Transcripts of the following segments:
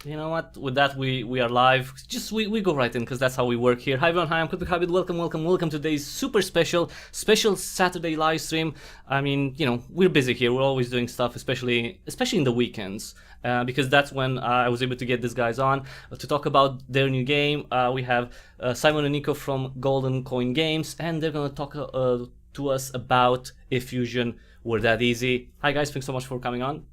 You know what? With that, we are live. Just we go right in because that's how we work here. Hi everyone, hi, I'm Cryptic Hybrid. Welcome to today's super special Saturday live stream. I mean, we're busy here. We're always doing stuff, especially in the weekends, because that's when I was able to get these guys on to talk about their new game. We have Simon and Nico from Golden Coin Games, and they're gonna talk to us about if Fusion were that easy. Hi guys, thanks so much for coming on.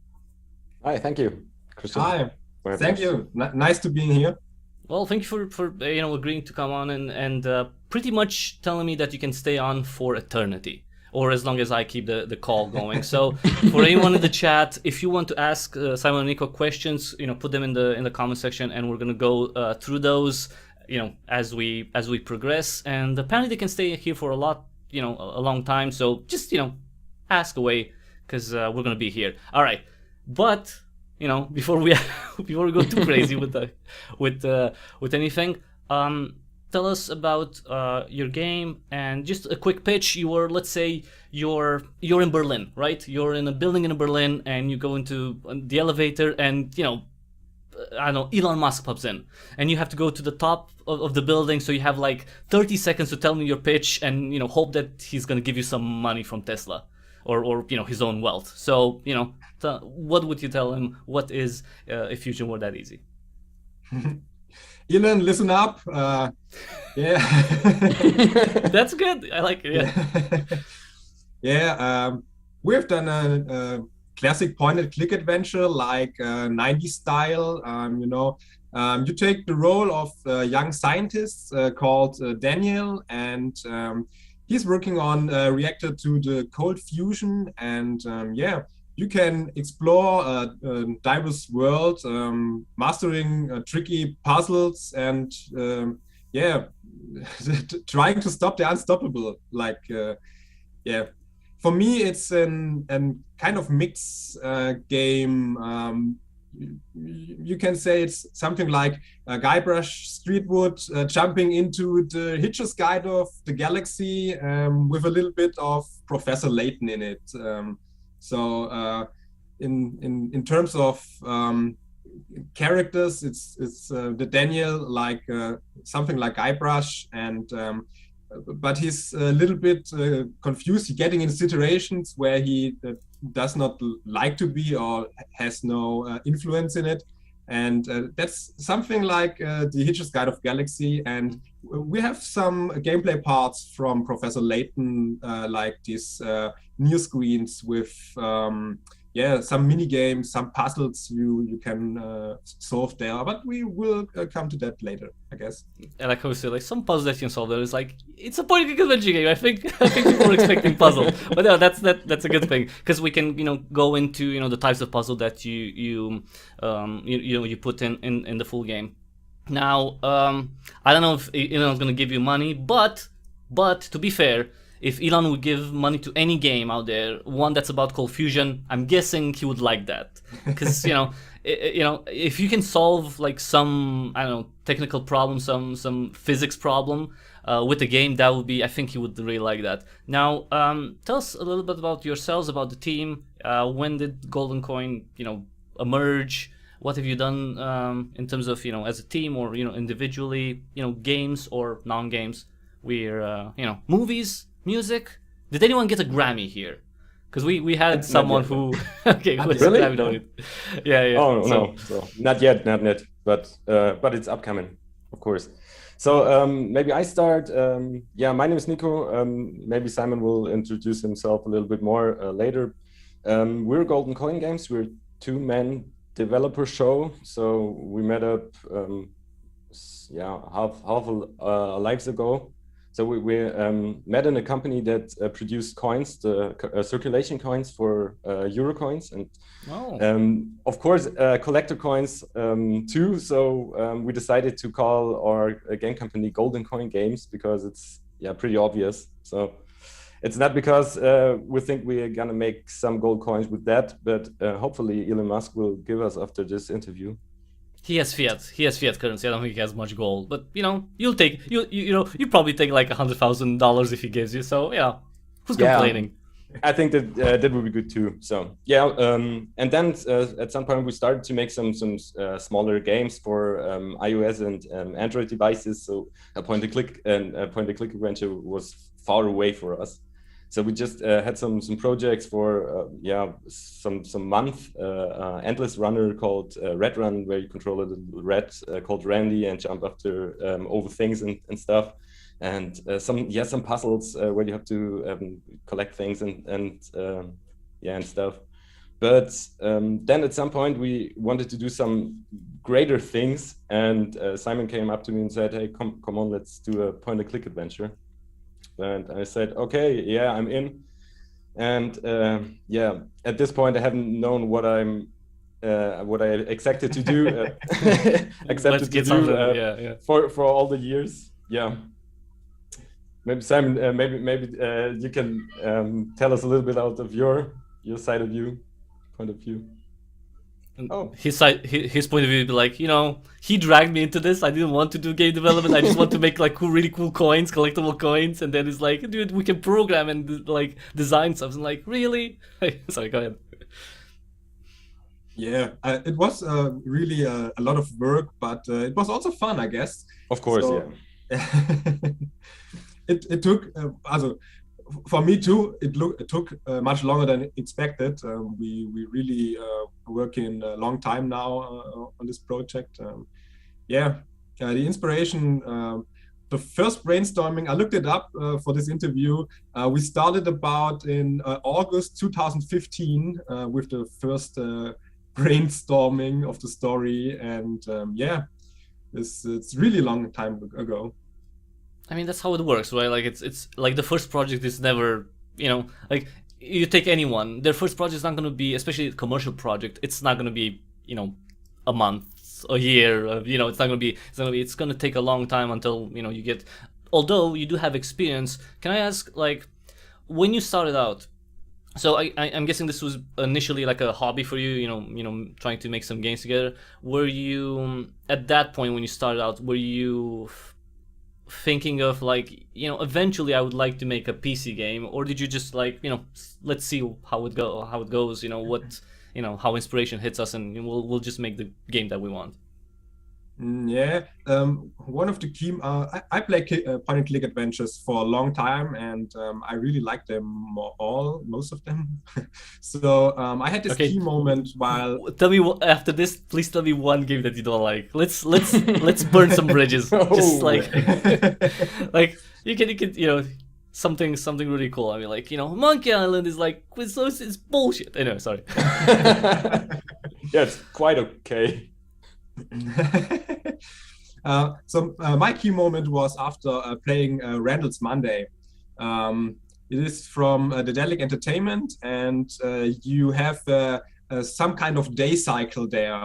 Hi, thank you, Christian. Hi, thank you. Nice to be here. Well, thank you for agreeing to come on and pretty much telling me that you can stay on for eternity, or as long as I keep the call going. So for anyone in the chat, if you want to ask Simon and Nico questions, put them in the comment section, and we're gonna go through those, as we progress. And apparently they can stay here for a long time. So just ask away, because we're gonna be here. All right, but. Before we go too crazy with anything, tell us about your game and just a quick pitch. Let's say you're in Berlin, right? You're in a building in Berlin, and you go into the elevator, and I don't know, Elon Musk pops in, and you have to go to the top of the building. So you have like 30 seconds to tell me your pitch, and hope that he's gonna give you some money from Tesla. Or his own wealth. So what would you tell him? What is if Fusion were that easy? Elon, listen up. Yeah, that's good. I like it. Yeah, we've done a classic point-and-click adventure like 90s style. You take the role of a young scientist called Daniel, and he's working on a reactor to the cold fusion, and you can explore a diverse world, mastering tricky puzzles, and trying to stop the unstoppable. For me, it's an kind of mix game. You can say it's something like Guybrush Streetwood jumping into the Hitch's Guide of the Galaxy with a little bit of Professor Layton in it. In terms of characters, it's the Daniel, like something like Guybrush, and but he's a little bit confused, getting in situations where he does not like to be or has no influence in it. And that's something like the Hitch's Guide of Galaxy. And we have some gameplay parts from Professor Layton, like these near screens with some mini games, some puzzles you can solve there. But we will come to that later, I guess. And like I was saying, like some puzzles that you can solve there is like, it's a point-and-click adventure game. I think people are expecting puzzle, but no, that's a good thing, because we can go into the types of puzzle that you put in the full game. Now I don't know if Elon's gonna give you money, but to be fair, if Elon would give money to any game out there, one that's about cold fusion, I'm guessing he would like that, because if you can solve like some, I don't know, technical problem, some physics problem with the game, that would be, I think he would really like that. Now, tell us a little bit about yourselves, about the team. When did Golden Coin emerge? What have you done in terms of as a team, or individually, games or non-games? We're movies, music. Did anyone get a Grammy here? Because we had someone who okay, who really? Grammy nominated. Yeah. Oh no, so not yet, but it's upcoming, of course. So maybe I start. My name is Nico. Maybe Simon will introduce himself a little bit more later. We're Golden Coin Games. We're two-man developer show. So we met up half a lives ago. So we met in a company that produced coins, the circulation coins for Euro coins, and of course collector coins too. So we decided to call our game company Golden Coin Games, because it's pretty obvious. So it's not because we think we're gonna make some gold coins with that, but hopefully Elon Musk will give us after this interview. He has fiat currency. I don't think he has much gold, but you'll take you probably take like $100,000 if he gives you. So yeah, who's complaining? I think that that would be good too. So yeah, and then at some point we started to make some smaller games for iOS and Android devices. So a point-and-click adventure was far away for us. So we just had some projects for some month. Endless runner called Red Run, where you control a little rat called Randy and jump after over things and stuff. And some puzzles where you have to collect things and stuff. But then at some point we wanted to do some greater things, and Simon came up to me and said, "Hey, come on, let's do a point-and-click adventure." And I said, "Okay, yeah, I'm in." And at this point I haven't known what I expected to do, for all the years. Yeah. Maybe Simon, maybe you can tell us a little bit out of your point of view. Oh, his point of view would be like, he dragged me into this. I didn't want to do game development. I just want to make like really cool coins, collectible coins. And then it's like, dude, we can program and like design stuff. And like, really? Sorry, go ahead. Yeah, it was really a lot of work, but it was also fun, I guess. Of course, yeah. It took, for me too, it took much longer than expected. We really working a long time now on this project. The inspiration, the first brainstorming, I looked it up for this interview. We started about in August 2015 with the first brainstorming of the story, and it's really long time ago. I mean, that's how it works, right? Like it's like the first project is never, like you take anyone, their first project is not going to be, especially a commercial project, it's not going to be, a month, a year, it's not going to be, it's going to take a long time until, you get, although you do have experience. Can I ask, like, when you started out, so I'm guessing this was initially like a hobby for you, trying to make some games together. Were you, at that point when you started out, were you thinking of like, eventually I would like to make a PC game, or did you just like, let's see how it goes, what, how inspiration hits us, and we'll just make the game that we want? One of the key, I play point-and-click adventures for a long time, and I really like them most of them. So I had this key moment while. Tell me after this. Please tell me one game that you don't like. Let's burn some bridges. Just like like you can something really cool. I mean, like Monkey Island is like it's bullshit. Anyway, sorry. Yeah, it's quite okay. So my key moment was after playing Randall's Monday. It is from Daedalic Entertainment, and you have some kind of day cycle there.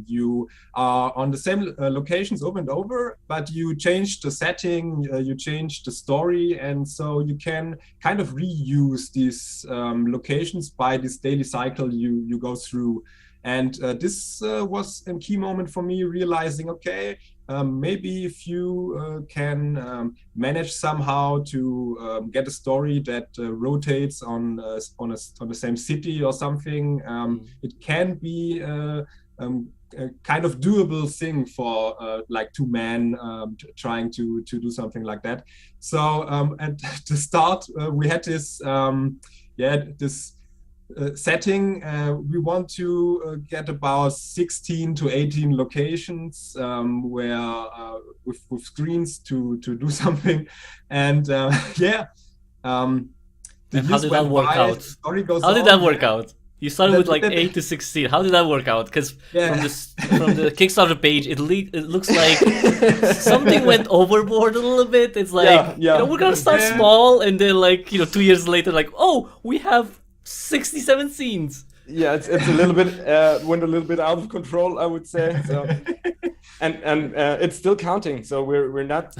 You are on the same locations over and over, but you change the setting, you change the story, and so you can kind of reuse these locations by this daily cycle you go through. And this was a key moment for me, realizing, okay, maybe if you can manage somehow to get a story that rotates on the same city or something, it can be a kind of doable thing for like two men trying to do something like that. So at the start, we had this this setting. We want to get about 16 to 18 locations where with screens to do something, and and how did that work out? How did that work out? You started with like 8 to 16. How did that work out? Because from the Kickstarter page, it looks like something went overboard a little bit. It's like we're gonna start small, and then like 2 years later, like, oh, we have 67 scenes. Yeah, it's a little bit went a little bit out of control, I would say. So, and it's still counting. So we're not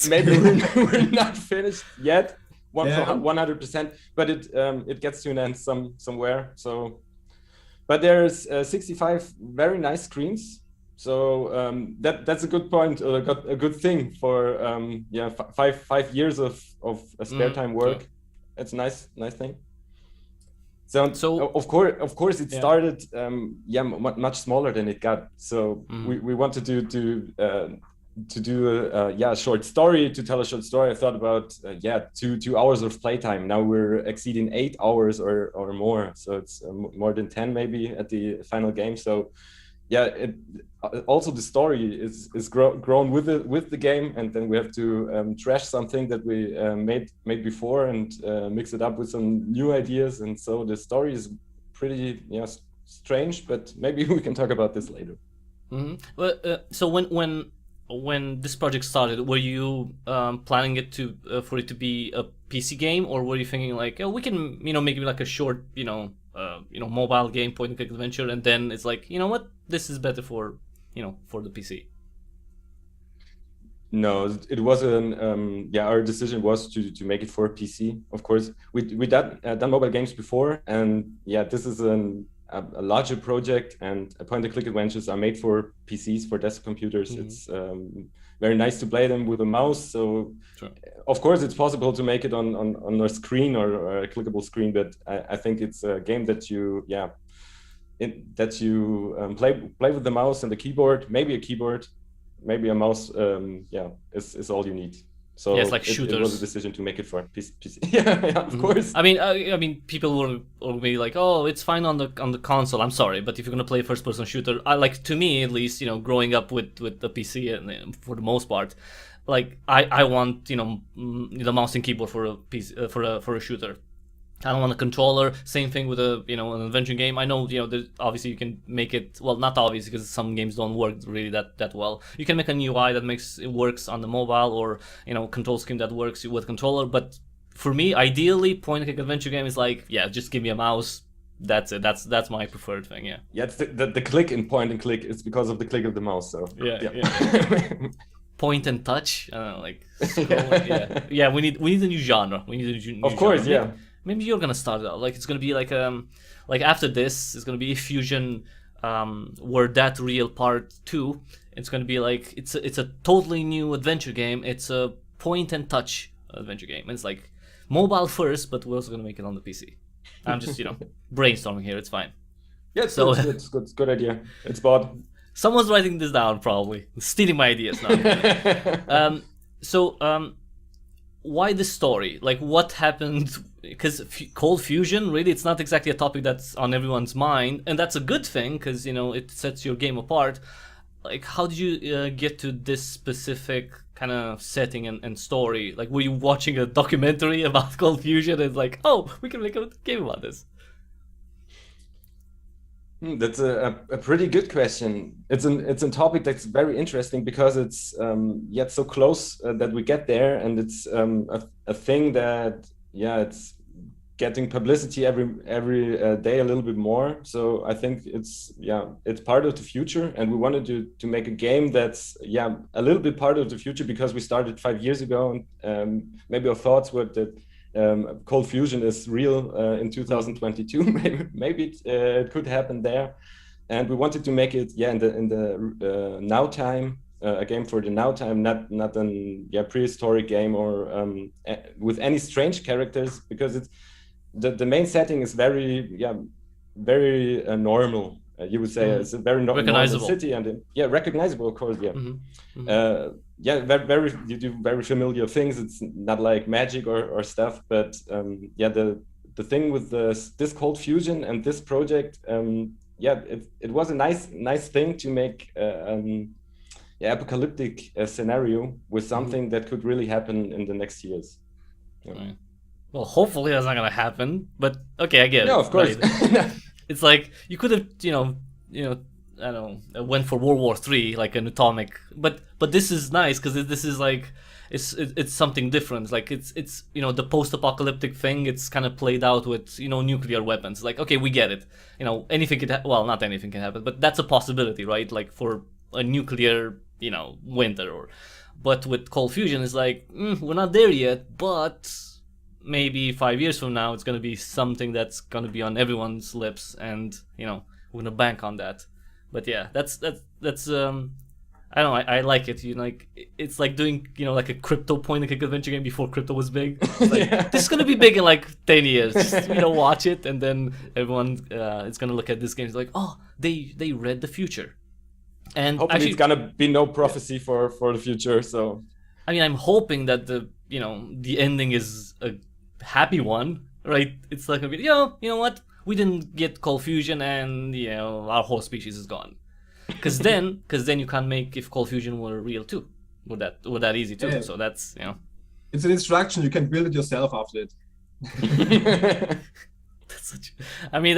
maybe we're not finished yet, 100%. But it gets to an end somewhere. So, but there's 65 very nice screens. So that's a good point, or a good thing for 5 years of spare time work. It's a nice thing. So of course, it started much smaller than it got. So we wanted to do a short story, to tell a short story. I thought about 2 hours of playtime. Now we're exceeding 8 hours or more. So it's more than 10 maybe at the final game. So also the story is grown with the game, and then we have to trash something that we made before and mix it up with some new ideas. And so the story is pretty strange, but maybe we can talk about this later. Well, so when this project started, were you planning it for it to be a PC game, or were you thinking like, we can make it like a short mobile game, point and click adventure, and then it's like, what, this is better for the PC? No, it wasn't. Our decision was to make it for PC. Of course, we done mobile games before, and this is a larger project, and point and click adventures are made for PCs, for desktop computers. It's very nice to play them with a mouse. So of course it's possible to make it on a screen or a clickable screen, but I think it's a game that you play with the mouse and the keyboard, maybe a keyboard, maybe a mouse. Is all you need. So it's like shooters. It was a decision to make it for PC. Of course. I mean, people will be like, "Oh, it's fine on the console." I'm sorry, but if you're gonna play a first-person shooter, to me at least, growing up with the PC, and for the most part, like I want the mouse and keyboard for a PC, for a shooter. I don't want a controller. Same thing with an adventure game. I know obviously you can make it, well, not obvious, because some games don't work really that well. You can make an UI that works on the mobile, or control scheme that works with controller. But for me, ideally, point and click adventure game is like, just give me a mouse. That's it. That's my preferred thing. It's the click in point and click is because of the click of the mouse. So point and touch, we need a new genre. We need a new of course genre. Maybe you're gonna start it out. Like, it's gonna be like after this, it's gonna be Fusion, where that real part 2. It's gonna be like it's a totally new adventure game. It's a point and touch adventure game. And it's like mobile first, but we're also gonna make it on the PC. I'm just brainstorming here. It's fine. Yeah, it's good idea. It's bought. Someone's writing this down, probably stealing my ideas now. Why this story? Like, what happened? Because cold fusion, really, it's not exactly a topic that's on everyone's mind, and that's a good thing, because it sets your game apart. Like, how did you get to this specific kind of setting and story? Like, were you watching a documentary about cold fusion and like, oh, we can make a game about this? That's a pretty good question. It's a topic that's very interesting, because it's yet so close that we get there, and it's a thing that it's getting publicity every day a little bit more. So I think it's part of the future, and we wanted to make a game that's a little bit part of the future, because we started 5 years ago, and maybe our thoughts were that cold fusion is real in 2022. maybe it could happen there, and we wanted to make it in the now time, a game for the now time, not an prehistoric game or with any strange characters, because it's the main setting is very normal. You would say it's a very normal city, and recognizable, of course. You do very familiar things. It's not like magic or stuff, but the thing with this cold fusion and this project, it was a nice thing to make apocalyptic scenario with something that could really happen in the next years. Right. Well, hopefully that's not gonna happen, but okay, I get it. No, of course. Right? It's like you could have, I don't know, went for World War III, like an atomic, but this is nice, because this is like it's something different. Like it's the post-apocalyptic thing. It's kind of played out with nuclear weapons. Like, okay, we get it. Anything could well, not anything can happen, but that's a possibility, right? Like for a nuclear winter, but with cold fusion, it's like we're not there yet, but maybe 5 years from now it's going to be something that's going to be on everyone's lips, and we're going to bank on that. But that's I don't know. I like it. You know, like it's like doing like a crypto point and click adventure game before crypto was big. It's like this is gonna be big in like 10 years. Just watch it, and then everyone is gonna look at this game. It's like, oh, they read the future. And hopefully actually, it's gonna be no prophecy for the future. So I mean, I'm hoping that the ending is a happy one, right? It's like you know what? We didn't get cold fusion, and our whole species is gone. Because then you can't make if cold fusion were real too. Would that easy too? Yeah. So that's It's an instruction. You can build it yourself after it.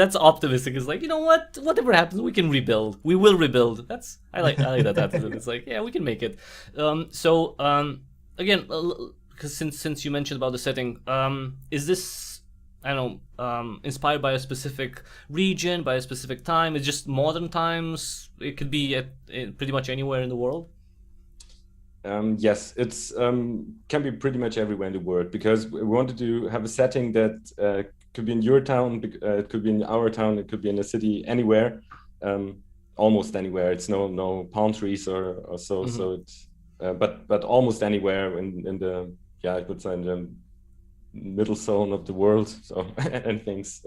That's optimistic. It's like, you know what? Whatever happens, we can rebuild. We will rebuild. I like that attitude. It's like, yeah, we can make it. Again, because since you mentioned about the setting, is this inspired by a specific region, by a specific time? It's just modern times. It could be pretty much anywhere in the world. Yes, it's can be pretty much everywhere in the world, because we wanted to have a setting that could be in your town, it could be in our town, it could be in a city, anywhere, almost anywhere. It's no palm trees or so. Mm-hmm. So it's but almost anywhere in the I would say in the middle zone of the world. So anything's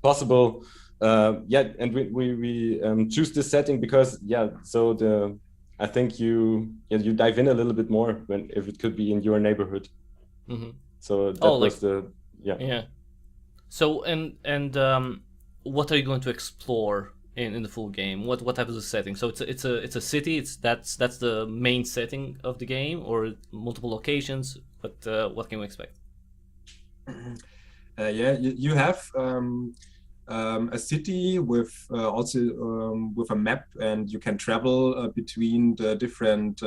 possible. And we choose this setting because so I think you dive in a little bit more if it could be in your neighborhood. Mm-hmm. So that was yeah. So and what are you going to explore in the full game? What type of the setting? So it's a city. That's the main setting of the game, or multiple locations. But what can we expect? You have a city with also with a map, and you can travel between the different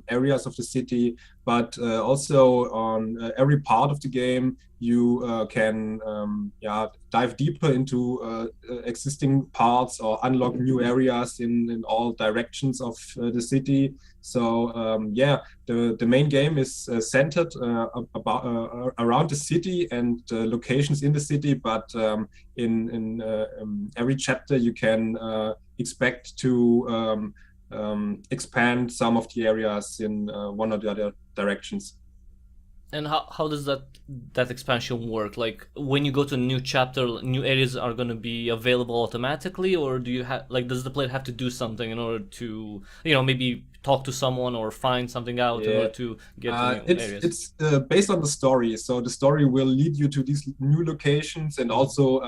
areas of the city. But also on every part of the game, you can dive deeper into existing parts or unlock new areas in all directions of the city. So the main game is centered around the city and locations in the city, but in every chapter you can expect to expand some of the areas in one or the other directions. And how does that expansion work? Like when you go to a new chapter, new areas are going to be available automatically, or do you does the player have to do something in order to maybe talk to someone or find something out in order to get to new areas? It's based on the story. So the story will lead you to these new locations and also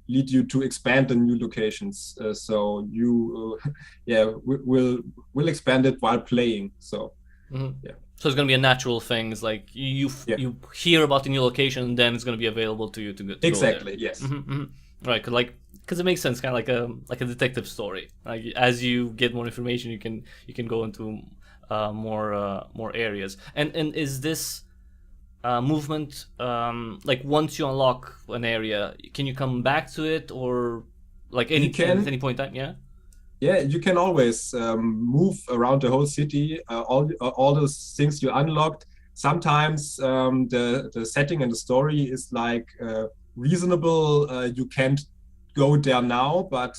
lead you to expand the new locations. So you will expand it while playing. So So it's going to be a natural thing. It's like you hear about the new location, and then it's going to be available to you to go exactly. There. Yes. Mm-hmm, mm-hmm. Right. Because it makes sense, kind of like a detective story. Like as you get more information, you can go into more areas. And is this movement like once you unlock an area, can you come back to it, or like at any point in time? Yeah. Yeah, you can always move around the whole city, all those things you unlocked. Sometimes the setting and the story is like reasonable. You can't go there now, but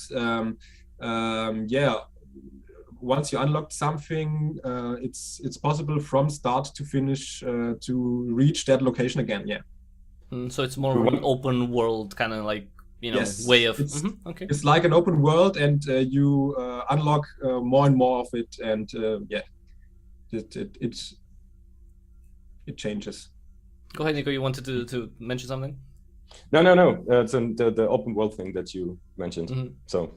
once you unlocked something, it's possible from start to finish to reach that location again. Yeah. So it's more of an open world kind of like. Yes, way of okay. It's like an open world, and you unlock more and more of it, and it changes. Go ahead, Nico. You wanted to mention something? No. It's the open world thing that you mentioned. Mm-hmm. So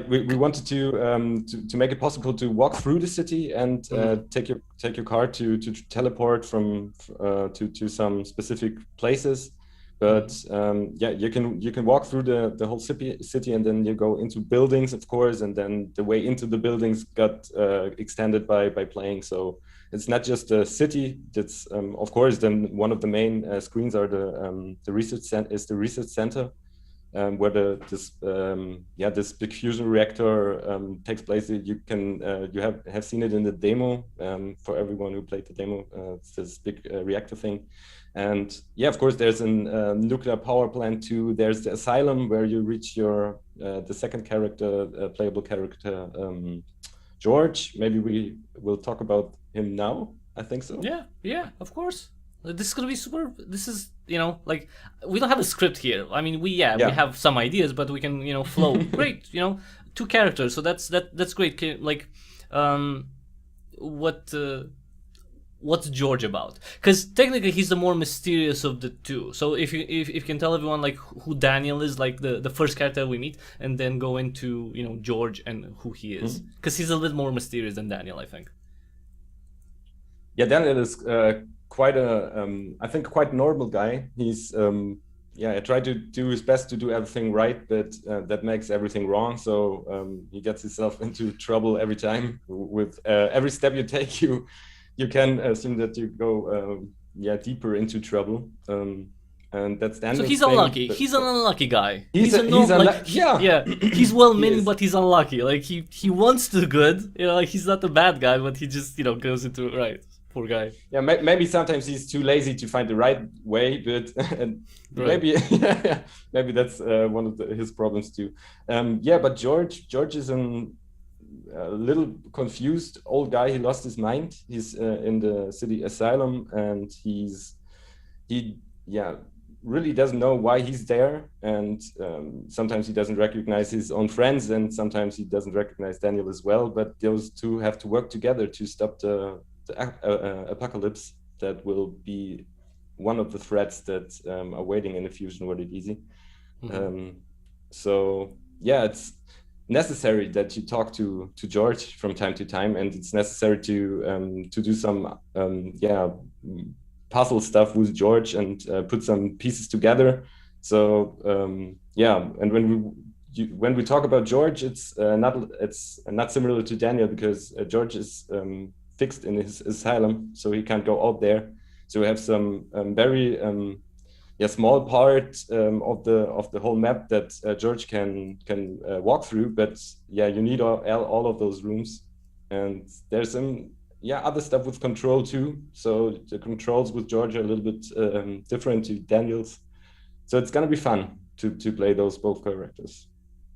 we wanted to make it possible to walk through the city and take your car to teleport from to some specific places. But you can walk through the whole city, and then you go into buildings, of course, and then the way into the buildings got extended by playing. So it's not just a city. It's of course then one of the main screens are the research center, where this big fusion reactor takes place. You have seen it in the demo for everyone who played the demo. It's this big reactor thing. And of course, there's a nuclear power plant too. There's the asylum where you reach your the second character, playable character, George, maybe we will talk about him now. I think so. Yeah, of course. This is gonna be super. This is, like, we don't have a script here. I mean, we have some ideas, but we can flow. Great, 2 characters, so that's great. Like, what's George about? Because technically he's the more mysterious of the 2. So if you can tell everyone like who Daniel is, like the first character we meet, and then go into George and who he is, because he's a little more mysterious than Daniel, I think. Yeah, Daniel is quite I think quite normal guy. He's I try to do his best to do everything right, but that makes everything wrong. So he gets himself into trouble every time. With every step you take, you can assume that you go deeper into trouble. And that's Daniel's So he's thing, unlucky. He's an unlucky guy. He's He's well-meaning, but he's unlucky. Like he wants to do good. Like he's not a bad guy, but he just goes into right. Poor guy. Yeah, maybe sometimes he's too lazy to find the right way, but maybe maybe that's one of his problems too. But George is a little confused old guy. He lost his mind. He's in the city asylum, and he really doesn't know why he's there. And sometimes he doesn't recognize his own friends, and sometimes he doesn't recognize Daniel as well. But those two have to work together to stop the apocalypse that will be one of the threats that are waiting in the fusion world at Easy. It's necessary that you talk to George from time to time, and it's necessary to do some puzzle stuff with George and put some pieces together. So and when we talk about George, it's not similar to Daniel, because George is fixed in his asylum, so he can't go out there. So we have some very small part of the whole map that George can walk through, but you need all of those rooms. And there's some other stuff with control too. So the controls with George are a little bit different to Daniel's. So it's gonna be fun to play those both characters.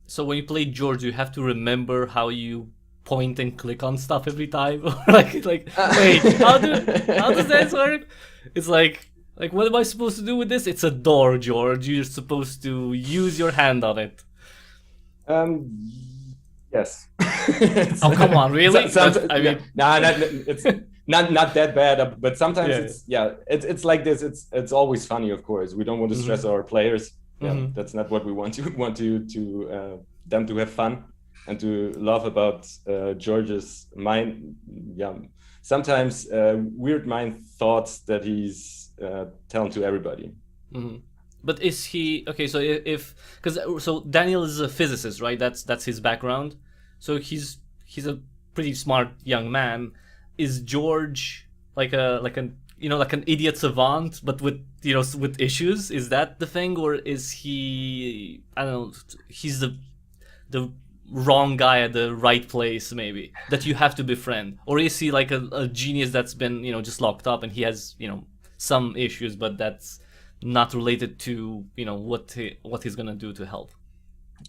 So when you play George, you have to remember how you point and click on stuff every time. like wait, how does that work? It's like what am I supposed to do with this? It's a door, George. You're supposed to use your hand on it. Yes. Oh, come on, really? It's not that bad, but sometimes it's like this. It's always funny, of course. We don't want to stress our players. That's not what we want. We want them to have fun and to laugh about George's mind. Sometimes weird mind thoughts that he's telling to everybody. But is he okay? So so Daniel is a physicist, right? That's his background. So he's a pretty smart young man. Is George like an idiot savant, but with with issues? Is that the thing, or is he? I don't know. He's the wrong guy at the right place, maybe, that you have to befriend, or is he like a genius that's been just locked up and he has some issues, but that's not related to what he's gonna do to help?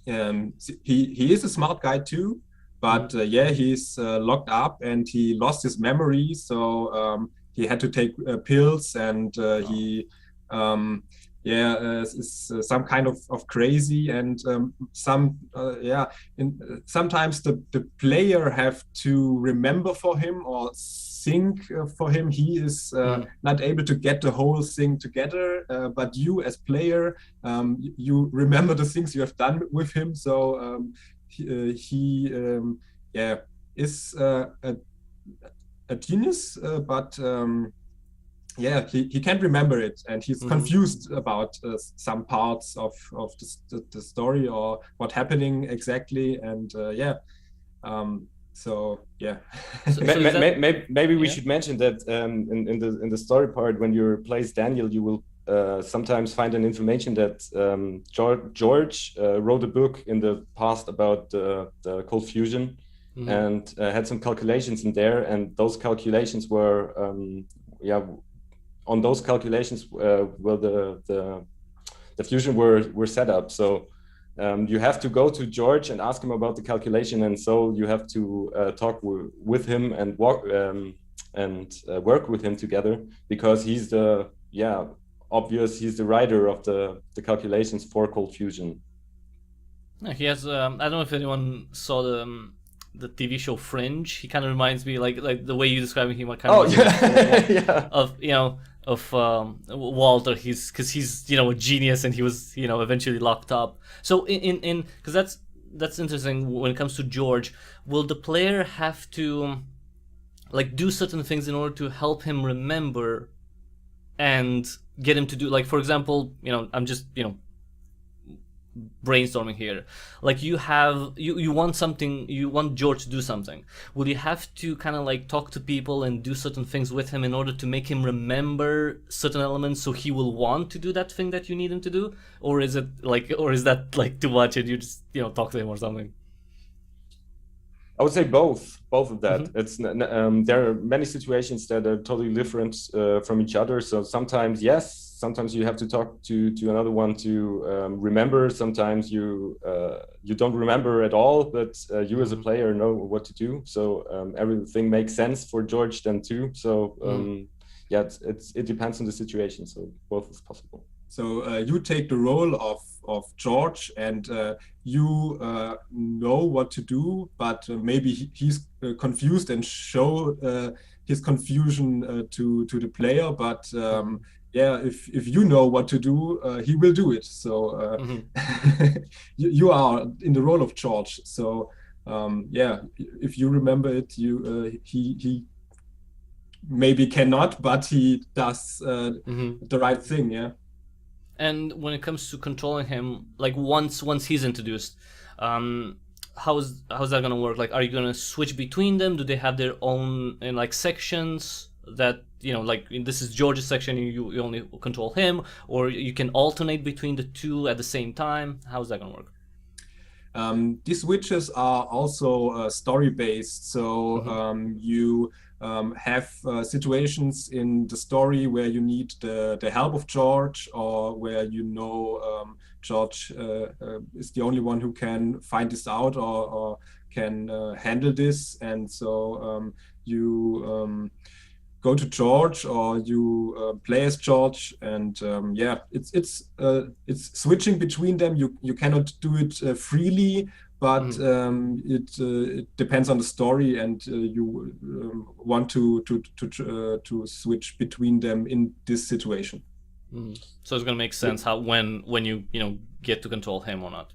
He is a smart guy too, but he's locked up and he lost his memory, so he had to take pills, and he is some kind of crazy, and sometimes the player have to remember for him or think for him. He is not able to get the whole thing together, but you as player, you remember the things you have done with him. So he is a genius, but he can't remember it, and he's confused about some parts of the story or what happening exactly, and maybe we should mention that in the story part, when you replace Daniel, you will sometimes find an information that George wrote a book in the past about the cold fusion, and had some calculations in there, and those calculations were on those calculations the fusion were set up. So you have to go to George and ask him about the calculation, and so you have to talk with him and work with him together, because he's the he's the writer of the calculations for Cold Fusion. Yeah, he has. I don't know if anyone saw the TV show Fringe. He kind of reminds me like the way you describe him. He kind of of Walter. Because he's a genius, and he was eventually locked up. So because that's interesting when it comes to George. Will the player have to like do certain things in order to help him remember and get him to do, like, for example, I'm just brainstorming here, like you want George to do something. Will you have to kind of like talk to people and do certain things with him in order to make him remember certain elements so he will want to do that thing that you need him to do? Or is that like too much and you just talk to him or something? I would say both of that. Mm-hmm. It's there are many situations that are totally different from each other. So sometimes yes, sometimes you have to talk to another one to remember. Sometimes you don't remember at all, but you as a player know what to do. So everything makes sense for George then too. So it depends on the situation. So both is possible. So you take the role of George, and you know what to do, but maybe he's confused and show his confusion to the player. But if you know what to do, he will do it. So you are in the role of George. So if you remember it, he maybe cannot, but he does the right thing. Yeah. And when it comes to controlling him, like once he's introduced, how's that gonna work? Like, are you gonna switch between them? Do they have their own like sections that like this is George's section, you only control him, or you can alternate between the two at the same time? How's that gonna work? These switches are also story based, so you have situations in the story where you need the help of George, or where George is the only one who can find this out or can handle this, and so you go to George, or you play as George, and it's switching between them. You cannot do it freely, but it depends on the story, and you want to switch between them in this situation. So it's gonna make sense how when you get to control him or not.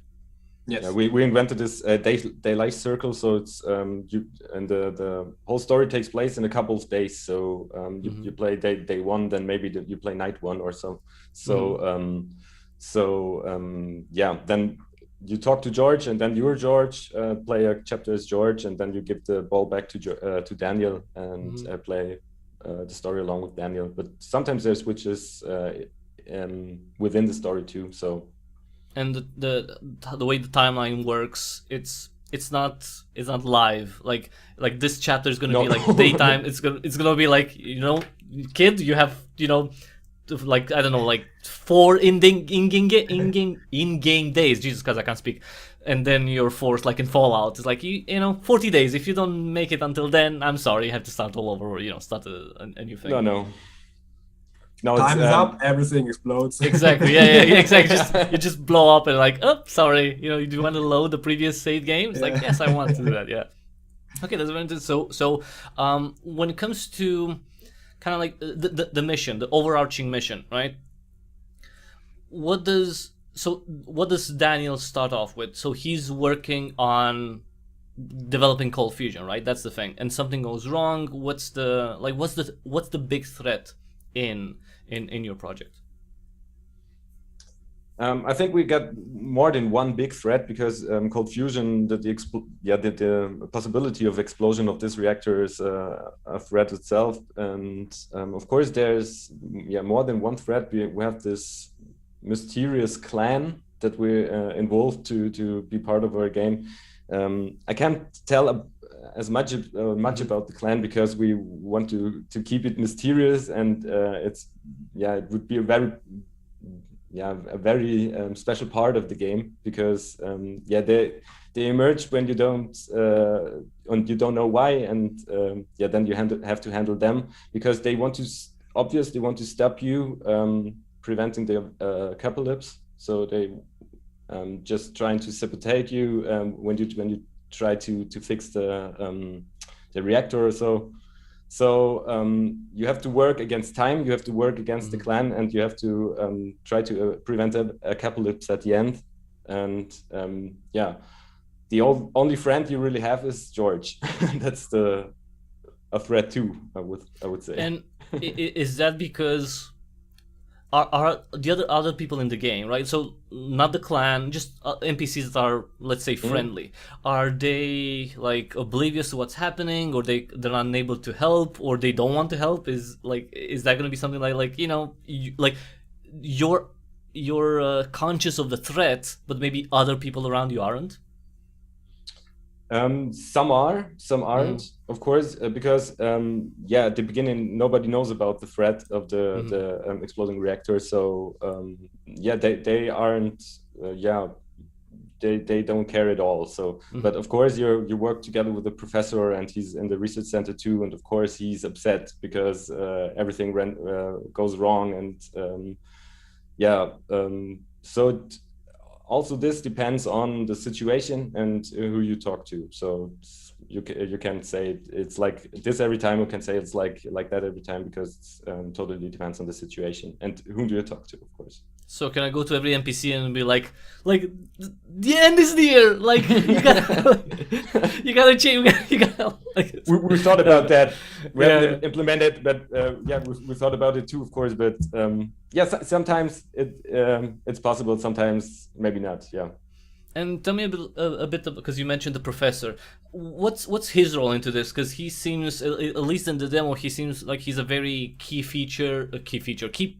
Yes. Yeah, we invented this day life circle, so it's and the whole story takes place in a couple's days. So you play day one, then maybe you play night one or so. So then you talk to George, and then you're George, play a chapter as George, and then you give the ball back to Daniel and play the story along with Daniel. But sometimes there's switches within the story too. So. And the way the timeline works, it's not live. Like this chapter is gonna be like daytime. It's gonna be like kid, you have like I don't know, like 4 in-game days. Jesus Christ, I can't speak. And then you're forced, like in Fallout, it's like 40 days. If you don't make it until then, I'm sorry, you have to start all over, or start a new thing. No, time is up, everything explodes. Exactly, yeah, exactly. You just blow up and like, oh, sorry, do you want to load the previous save game? It's like, yes, I want to do that, yeah. Okay, that's very interesting. So when it comes to kind of like the mission, the overarching mission, right? What does Daniel start off with? So he's working on developing Cold Fusion, right? That's the thing. And something goes wrong. What's the big threat in your project? I think we got more than one big threat, because Cold Fusion, the possibility of explosion of this reactor is a threat itself, and of course there's more than one threat. We have this mysterious clan that we're involved to be part of our game. I can't tell as much about the clan, because we want to keep it mysterious, and it would be a very yeah, a very special part of the game, because yeah, they emerge when you don't and you don't know why, and yeah, then you have to handle them, because they want to obviously want to stop you preventing the apocalypse. So they just trying to sabotage you when you try to fix the reactor or so. So you have to work against time, you have to work against the clan, and you have to try to prevent a apocalypse at the end. And yeah, the only friend you really have is George. That's a threat too, I would say. And is that because are the other people in the game, right? So not the clan, just NPCs that are, let's say, friendly. Are they like oblivious to what's happening, or they're unable to help, or they don't want to help? Is that going to be something like you're conscious of the threat, but maybe other people around you aren't? Some are, some aren't, of course, because yeah, at the beginning nobody knows about the threat of the exploding reactor. So yeah, they aren't, yeah, they don't care at all. So, but of course you work together with the professor, and he's in the research center too, and of course he's upset because everything goes wrong, and yeah, so. Also, this depends on the situation and who you talk to. So you can say it's like this every time. You can say it's like that every time, because it totally depends on the situation and whom do you talk to, of course. So can I go to every NPC and be like the end is near? Like you gotta change. You gotta. Like, we thought about that. We haven't implemented, but yeah, we thought about it too, of course. But yeah, sometimes it's possible. Sometimes maybe not. Yeah. And tell me a bit because you mentioned the professor. What's his role into this? Because he seems, at least in the demo, he seems like he's a very key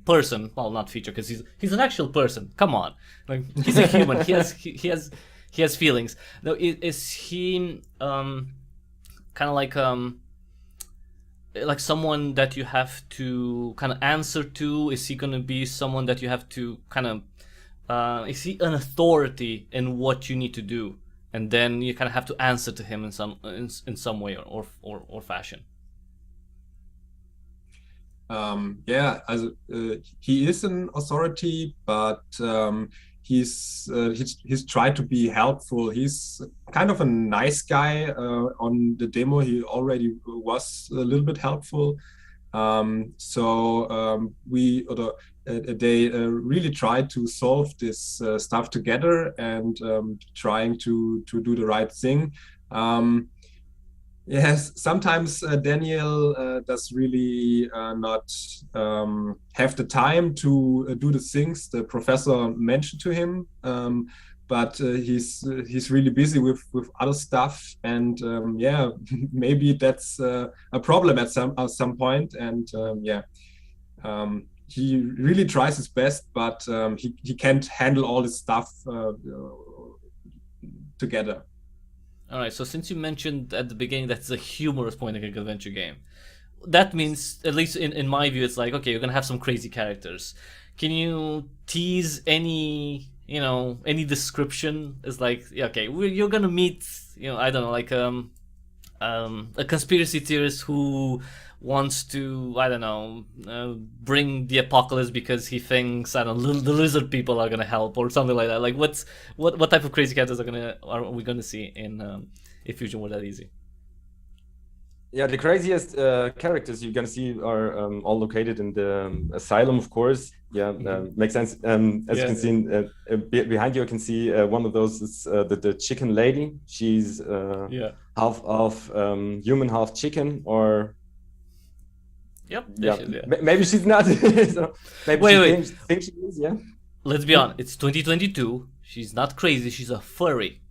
person. Well, not feature, because he's an actual person. Come on, like he's a human. he has feelings. Now, is he kind of like someone that you have to kind of answer to? Is he gonna be someone that you have to kind of is he an authority in what you need to do, and then you kind of have to answer to him in some way or fashion? Yeah, he is an authority, but he's tried to be helpful. He's kind of a nice guy. On the demo, he already was a little bit helpful. They really tried to solve this stuff together, and trying to do the right thing. Yes, sometimes Daniel does really not have the time to do the things the professor mentioned to him, but he's really busy with other stuff, and yeah, maybe that's a problem at some point, and yeah. He really tries his best, but he can't handle all this stuff together. All right, so since you mentioned at the beginning that's a humorous point-and-click adventure game, that means, at least in my view, it's like, okay, you're gonna have some crazy characters. Can you tease any description? It's like, okay, you're gonna meet, I don't know, like a conspiracy theorist who wants to, I don't know, bring the apocalypse because he thinks, I don't know, the lizard people are gonna help or something like that. Like, what type of crazy characters are we gonna see in if Fusion were that easy? Yeah, the craziest characters you're gonna see are all located in the asylum, of course. Yeah, makes sense. As you can see behind you, I can see one of those is the chicken lady. She's half of human, half chicken, or Yep. Yeah. Maybe she's not. So maybe she thinks she is. Yeah. Let's be honest. It's 2022. She's not crazy. She's a furry.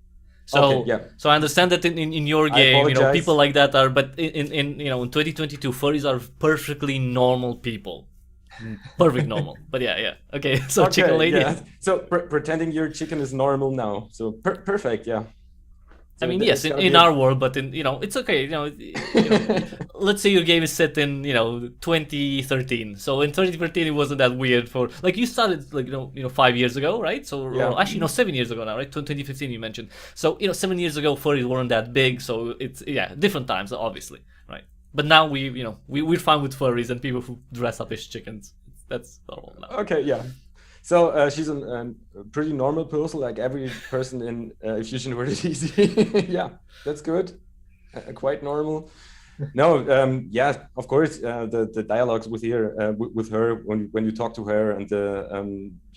So, okay, yeah. So I understand that in your game, people like that are, but in 2022, furries are perfectly normal people. Perfect normal. But yeah. Okay. So chicken lady. Yeah. So pretending your chicken is normal now. So perfect. Yeah. So I mean, yes, in our world, but in it's okay. Let's say your game is set in 2013. So in 2013, it wasn't that weird for like you started like 5 years ago, right? So or actually 7 years ago now, right? 2015 you mentioned. So 7 years ago, furries weren't that big. So it's different times, obviously, right? But now we're fine with furries and people who dress up as chickens. That's all now. Okay, yeah. So she's a pretty normal person, like every person in Fusion Universities. Yeah, that's good. Quite normal. No, yeah, of course, the dialogues with her when you talk to her, and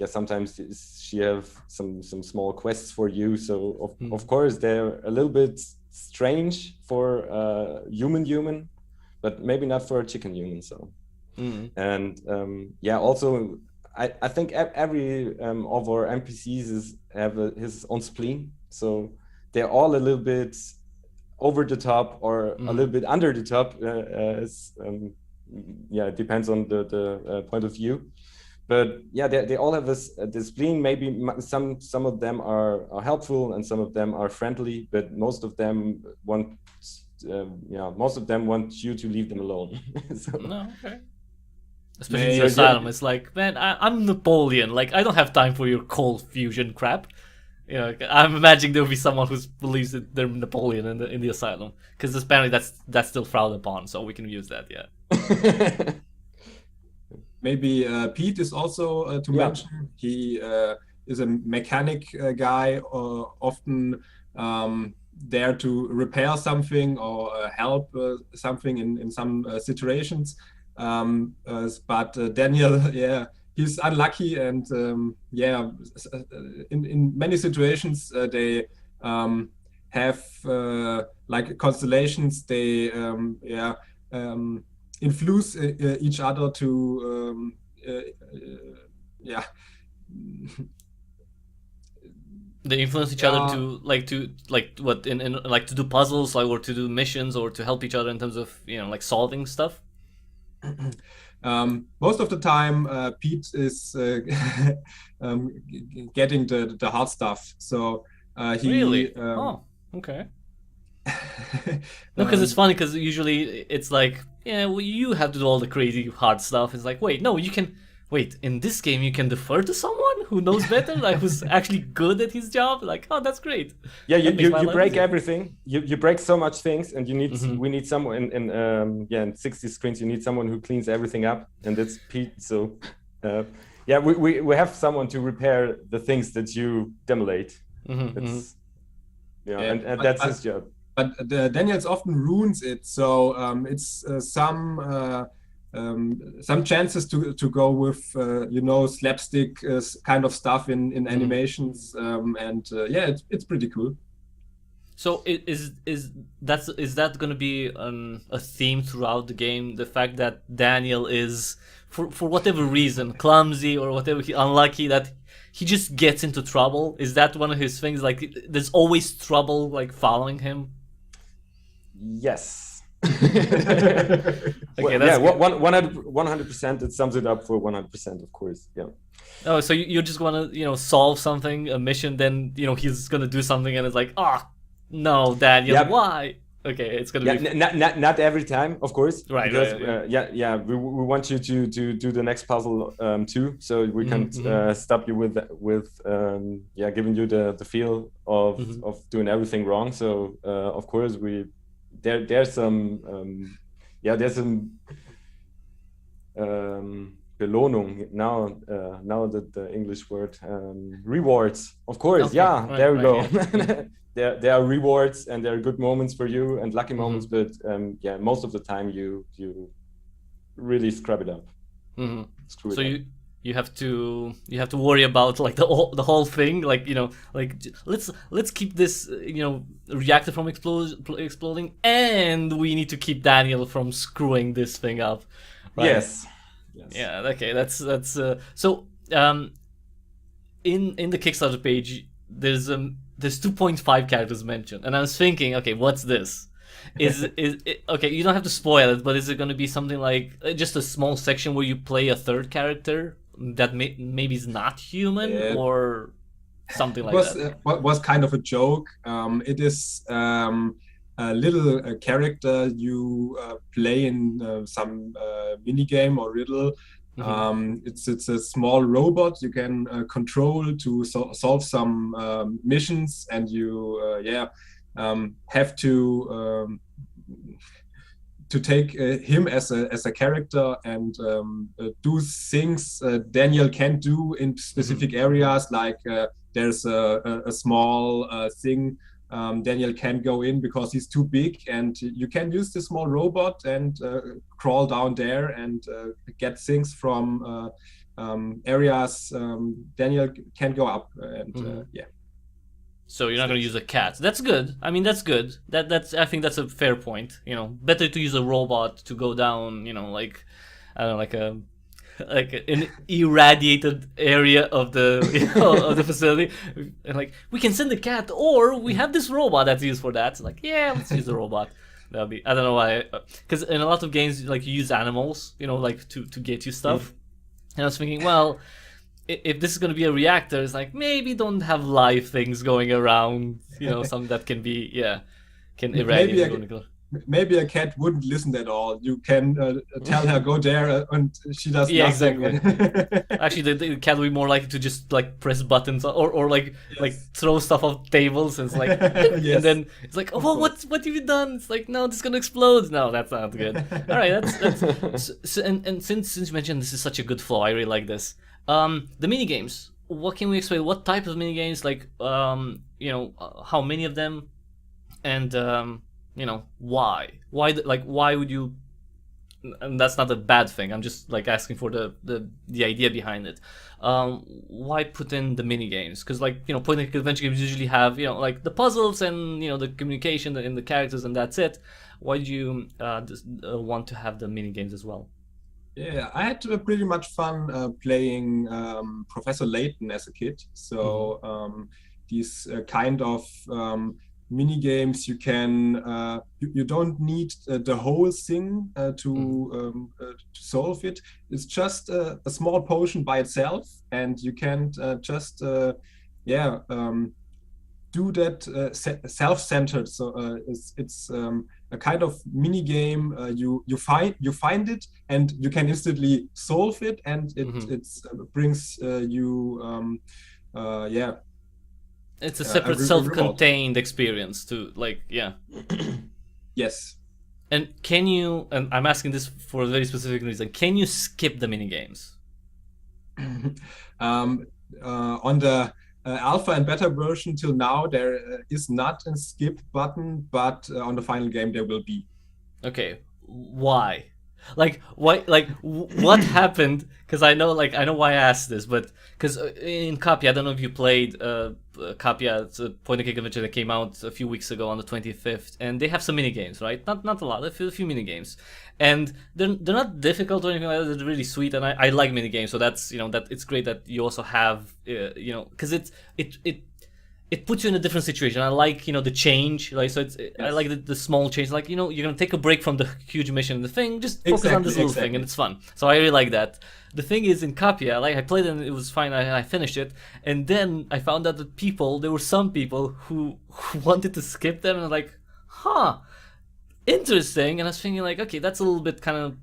sometimes she have some small quests for you. So of course they're a little bit strange for human, but maybe not for a chicken human. So, and also. I think every of our NPCs have his own spleen, so they're all a little bit over the top or a little bit under the top. It depends on the point of view. But yeah, they all have this spleen. Maybe some of them are helpful and some of them are friendly, but most of them want you to leave them alone. So. No, okay. Especially in the asylum, it's like, man, I'm Napoleon. Like, I don't have time for your cold fusion crap. I'm imagining there'll be someone who believes that they're Napoleon in the asylum, because apparently that's still frowned upon. So we can use that, yeah. Maybe Pete is also to mention. He is a mechanic guy, often there to repair something or help something in some situations. But Daniel, he's unlucky, and in many situations they have like constellations. They influence each other to They influence each other to do puzzles, or to do missions, or to help each other in terms of solving stuff. Most of the time, Pete is getting the hard stuff. So he really. Okay. No, because it's funny. Because usually it's like, you have to do all the crazy hard stuff. It's like, wait, no, you can. Wait, in this game you can defer to someone who knows better, like who's actually good at his job. Like, oh, that's great. Yeah, you break everything. You break so much things, and we need someone in 60 screens. You need someone who cleans everything up, and that's Pete. So we have someone to repair the things that you demolate. And that's his job. But Daniels often ruins it. So it's some chances to go with slapstick kind of stuff in animations, it's pretty cool. So is that going to be a theme throughout the game? The fact that Daniel is for whatever reason clumsy or whatever, unlucky, that he just gets into trouble. Is that one of his things? Like, there's always trouble like following him. Yes. Okay, that's 100%. It sums it up for 100%, of course. Yeah. Oh, so you just want to solve something, a mission, then he's gonna do something, and it's like, no, Daniel, why? Okay, it's gonna be not every time, of course. Right. Because, we want you to do the next puzzle too, so we can't stop you with giving you the feel of doing everything wrong. So of course there's some Belohnung, now the English word, rewards, of course. Okay, there we go. There are rewards, and there are good moments for you and lucky moments, but most of the time you really scrub it up. So you have to worry about like the whole thing, like let's keep this reactor from exploding, and we need to keep Daniel from screwing this thing up. Right? Yes. Yeah. Okay. That's so. In the Kickstarter page, there's 2.5 characters mentioned, and I was thinking, okay, what's this? Is it, okay? You don't have to spoil it, but is it going to be something like just a small section where you play a third character that maybe is not human, or? something like that. Was kind of a joke. It is a little character you play in some mini game or riddle. It's a small robot you can control to solve some missions, and you have to take him as a character and do things Daniel can do in specific areas, like there's a small thing Daniel can't go in because he's too big, and you can use the small robot and crawl down there and get things from areas Daniel can't go up, and yeah. So you're not going to use a cat. That's good. I mean, that's good. That's I think that's a fair point. You know, better to use a robot to go down. You know, like I don't know, like an irradiated area of the of the facility, and like we can send a cat, or we have this robot that's used for that. It's like, yeah, let's use the robot. That'll be, I don't know why, because in a lot of games like you use animals, you know, like to get you stuff. And I was thinking, well, if this is going to be a reactor, it's like maybe don't have live things going around, you know, something that can be, can irradiate. Maybe a cat wouldn't listen at all. You can tell her go there, and she does nothing. Exactly. Actually, the cat would be more likely to just like press buttons or like throw stuff off tables, and it's like, and then it's like, oh, what have you done? It's like, no, this is gonna explode. No, that's not good. All right, that's and since you mentioned this is such a good flow, I really like this. The mini games. What can we expect? What type of mini games? Like, you know, how many of them, and you know, why? Why would you? And that's not a bad thing. I'm just like asking for the idea behind it. Why put in the mini games? Because like, you know, point and click adventure games usually have, you know, like the puzzles and, you know, the communication in the characters, and that's it. Why do you want to have the mini games as well? Yeah, I had pretty much fun playing Professor Layton as a kid. So these kind of mini games, you can you don't need the whole thing to solve it. It's just a small potion by itself, and you can just do that self-centered. So it's a kind of mini game. You find it, and you can instantly solve it, and it brings you It's a separate self-contained experience to, like, Yes. And can you, and I'm asking this for a very specific reason, can you skip the mini games? On the alpha and beta version till now, there is not a skip button, but on the final game there will be. Okay, why? Like, why? Like, what happened? Because I know why I asked this, but because in Capia, I don't know if you played Capia. It's a point-and-click adventure that came out a few weeks ago on the 25th, and they have some mini games, right? Not a lot, a few mini games, and they're not difficult or anything like that. They're really sweet, and I like mini games, so that's, you know, that it's great that you also have, you know, because it puts you in a different situation. I like, you know, the change, like, so it's, I like the small change, like, you know, you're gonna take a break from the huge mission and the thing, just focus on this little thing, and it's fun. So I really like that. The thing is, in Capia, like, I played it and it was fine, I finished it, and then I found out that there were some people who wanted to skip them, and I'm like, interesting. And I was thinking, like, okay, that's a little bit kind of,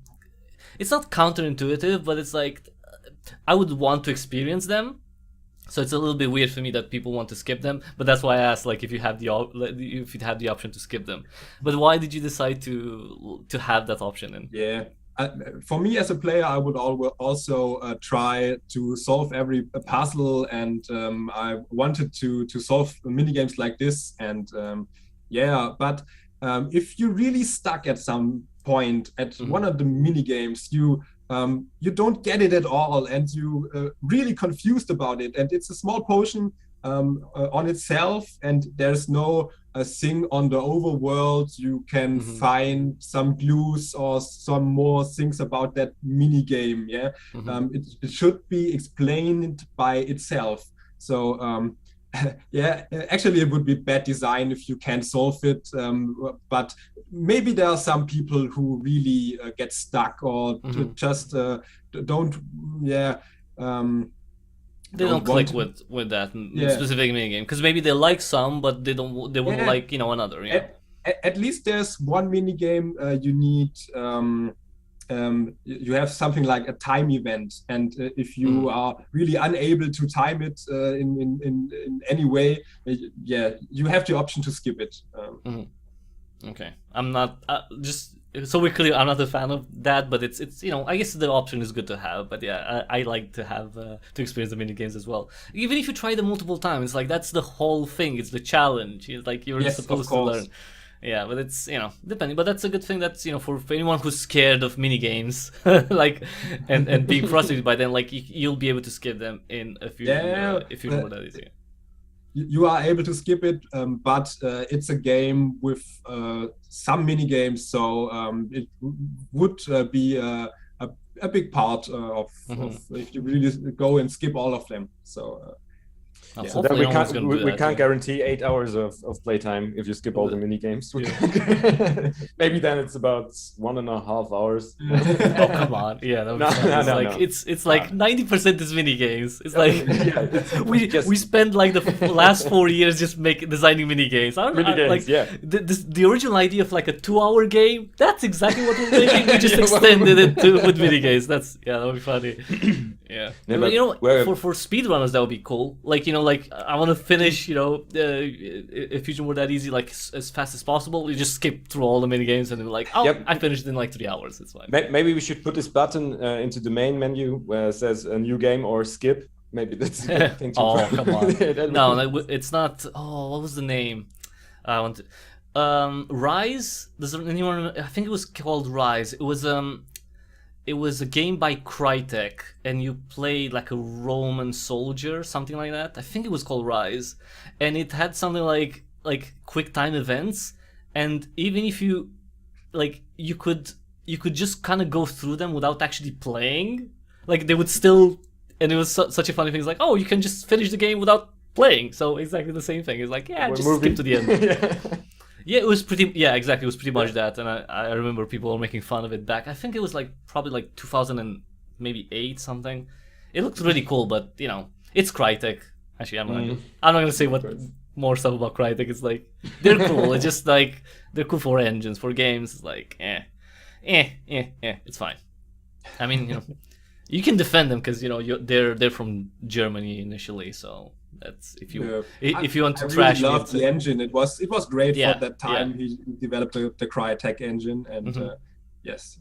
it's not counterintuitive, but it's like, I would want to experience them. So it's a little bit weird for me that people want to skip them, but that's why I asked, like, if you had the option to skip them. But why did you decide to have that option in? Yeah, for me as a player, I would also try to solve every puzzle, and I wanted to solve mini games like this. And but if you're really stuck at some point at one of the mini games, you don't get it at all, and you really confused about it, and it's a small potion on itself, and there's no thing on the overworld. You can find some clues or some more things about that mini game. It should be explained by itself. So actually it would be bad design if you can't solve it, but maybe there are some people who really get stuck or just don't they don't click with that specific minigame, because maybe they like some, but they wouldn't like another. Yeah. At least there's one minigame you need. You have something like a time event, and if you are really unable to time it in any way, you have the option to skip it. Okay, I'm not just so we're clear. I'm not a fan of that, but it's I guess the option is good to have. But yeah, I like to have to experience the mini games as well. Even if you try them multiple times, like that's the whole thing. It's the challenge. It's like you're supposed to learn. Yeah, but it's depending. But that's a good thing. That's for anyone who's scared of mini games, like and being frustrated by them, like you'll be able to skip them in a few if you know that easy. You are able to skip it, but it's a game with some mini games, so it would be a big part of if you really go and skip all of them. So. So then we can't guarantee 8 hours of playtime if you skip all the mini games. Maybe then it's about 1.5 hours. Oh come on! Yeah, that would be it's like 90% is mini games. It's like we spend like the last 4 years just designing mini games. The original idea of like a 2-hour game. That's exactly what we're making. We just extended it with mini games. That would be funny. Yeah, for speedrunners that would be cool. Like like I want to finish if Fusion were that easy, like as fast as possible. You just skip through all the mini games and be like, I finished in like 3 hours. It's fine. Maybe we should put this button into the main menu where it says a new game or skip. Maybe that's a good thing to Oh come on. No, it's not. Oh, what was the name? I want to Rise. Does anyone? I think it was called Rise. It was a game by Crytek, and you played like a Roman soldier, something like that. I think it was called Rise, and it had something like quick time events, and even if you you could just kind of go through them without actually playing. Like they would still, and it was such a funny thing. It's like, oh, you can just finish the game without playing. So exactly the same thing. It's like, just skip to the end. Yeah, it was pretty. Yeah, exactly. It was pretty much that, and I remember people were making fun of it back. I think it was probably 2008 something. It looked really cool, but it's Crytek. Actually, I'm not gonna say what more stuff about Crytek. It's like they're cool. It's just like they're cool for engines, for games. It's like it's fine. I mean, you can defend them because they're from Germany initially, so. That's if you want to trash. I really loved the engine. It was great for that time. He developed the Crytek engine, and yes.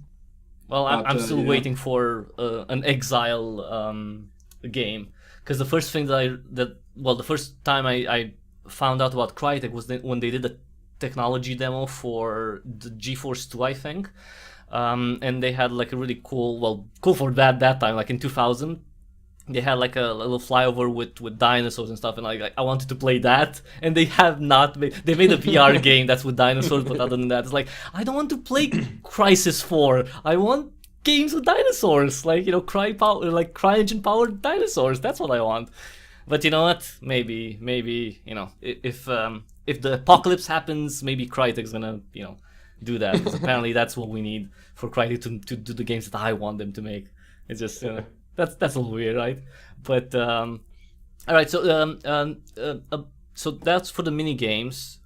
Well, I'm still waiting for an Exile game, because the first thing the first time I found out about Crytek was when they did the technology demo for the GeForce 2, I think, and they had like a really cool for that time, like in 2000. They had like a little flyover with dinosaurs and stuff, and I wanted to play that, and they have not made. They made a VR game that's with dinosaurs, but other than that, it's like I don't want to play Crysis 4. I want games with dinosaurs, like CryEngine powered dinosaurs. That's what I want. But you know what? Maybe if the apocalypse happens, maybe Crytek's gonna do that. Because apparently that's what we need for Crytek to do the games that I want them to make. It's just. That's a little weird, right? But all right, so that's for the mini games.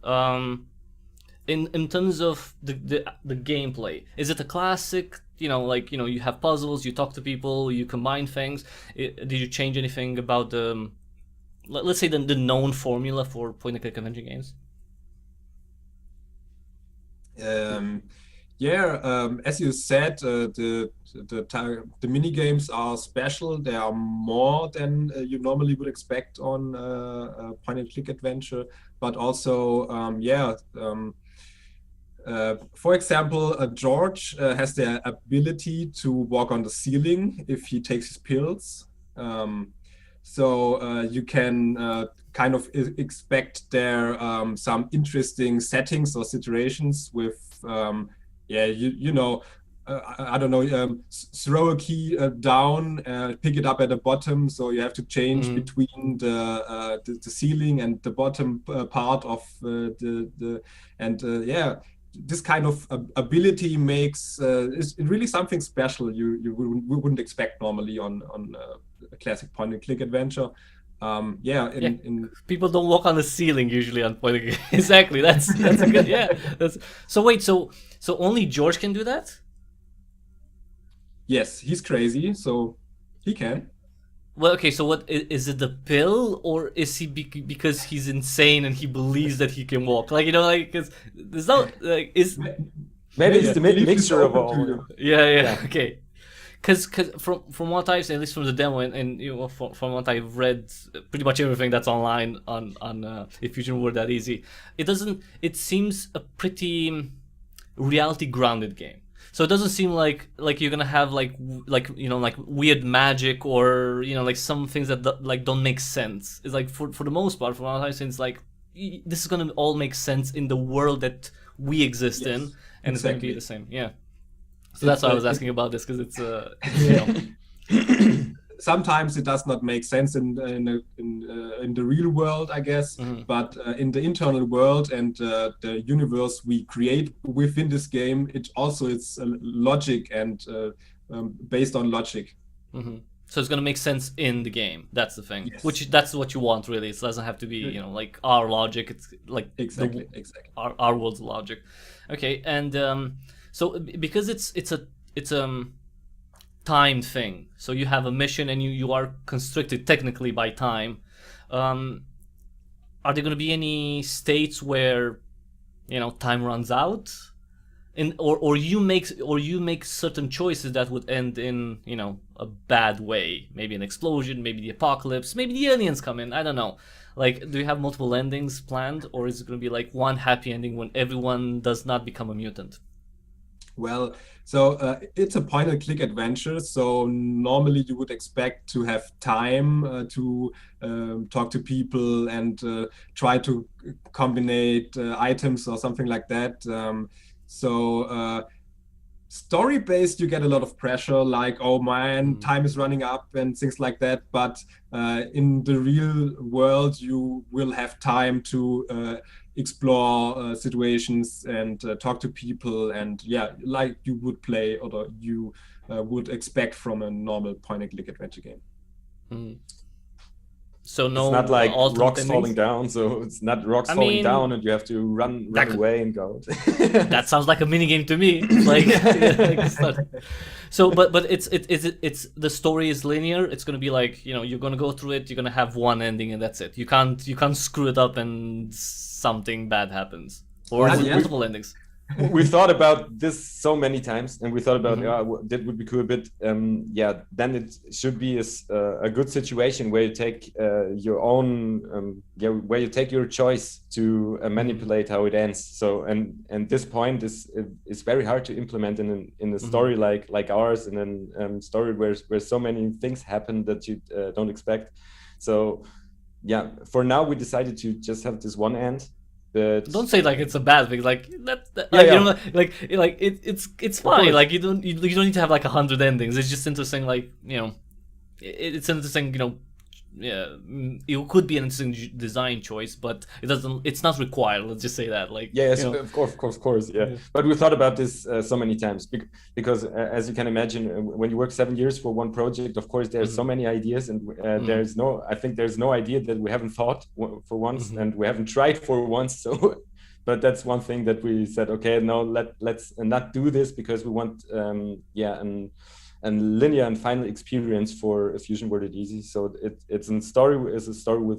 In terms of the gameplay, is it a classic? You have puzzles, you talk to people, you combine things. Did you change anything about the, let's say the known formula for point-and-click adventure games? As you said, the mini games are special. They are more than you normally would expect on a point-and-click adventure. But also, for example, George has the ability to walk on the ceiling if he takes his pills. So you can kind of expect there some interesting settings or situations with. I don't know, throw a key down, pick it up at the bottom, so you have to change between the ceiling and the bottom part of this kind of ability makes is really something special you wouldn't expect normally on a classic point-and-click adventure. In people don't walk on the ceiling usually on point and click. Exactly. That's a good so wait, so only George can do that? Yes, he's crazy, so he can. Well, okay, so what is it, the pill, or is he because he's insane and he believes that he can walk? Like, like, cause there's no like is maybe it's the mixture of all. Yeah. Okay. Because from what I've seen, at least from the demo, and from what I've read, pretty much everything that's online on If Fusion Were That Easy, it seems a pretty reality grounded game. So it doesn't seem like you're gonna have like weird magic or like some things that don't make sense. It's like for the most part, from what I've seen, it's like this is gonna all make sense in the world that we exist in, and exactly. It's gonna be the same. Yeah. So that's why I was asking about this, because it's sometimes it does not make sense in the real world, I guess, but in the internal world and the universe we create within this game, it's logic and based on logic. So it's gonna make sense in the game. That's the thing. Yes. That's what you want, really. It doesn't have to be like our logic. It's like exactly our world's logic. Okay, and so because it's a timed thing, so you have a mission and you are constricted technically by time. Are there going to be any states where time runs out, or you make certain choices that would end in a bad way, maybe an explosion, maybe the apocalypse, maybe the aliens come in, I don't know. Like, do you have multiple endings planned, or is it going to be like one happy ending when everyone does not become a mutant? Well, so it's a point-and-click adventure, so normally you would expect to have time to talk to people and try to combine items or something like that. Story-based, you get a lot of pressure, like, oh man, time is running up and things like that. But in the real world, you will have time to explore situations and talk to people, and like you would play or you would expect from a normal point-and-click adventure game. So no, it's not like rocks endings? falling down. So it's not rocks falling down, and you have to run away and go. That sounds like a minigame to me. Like, it's not... So, but it's the story is linear. It's gonna be like you're gonna go through it. You're gonna have one ending, and that's it. You can't screw it up and something bad happens, or is it multiple endings? We thought about this so many times, and we thought about that would be cool, but then it should be a good situation where you take your own where you take your choice to manipulate how it ends. So and this point is very hard to implement in a story like ours, in a story where so many things happen that you don't expect. So for now we decided to just have this one end. But don't say like it's a bad thing. Like it's fine. Like you don't need to have like 100 endings. It's just interesting. Like it's interesting. It could be an interesting design choice, but it's not required. Let's just say that. Like of course. But we thought about this so many times because as you can imagine, when you work 7 years for one project, of course there's so many ideas, and there's no idea that we haven't thought for once, and we haven't tried for once. So, but that's one thing that we said, okay, no, let's not do this, because we want and linear and final experience for A Fusion Were That Easy. So it's a story with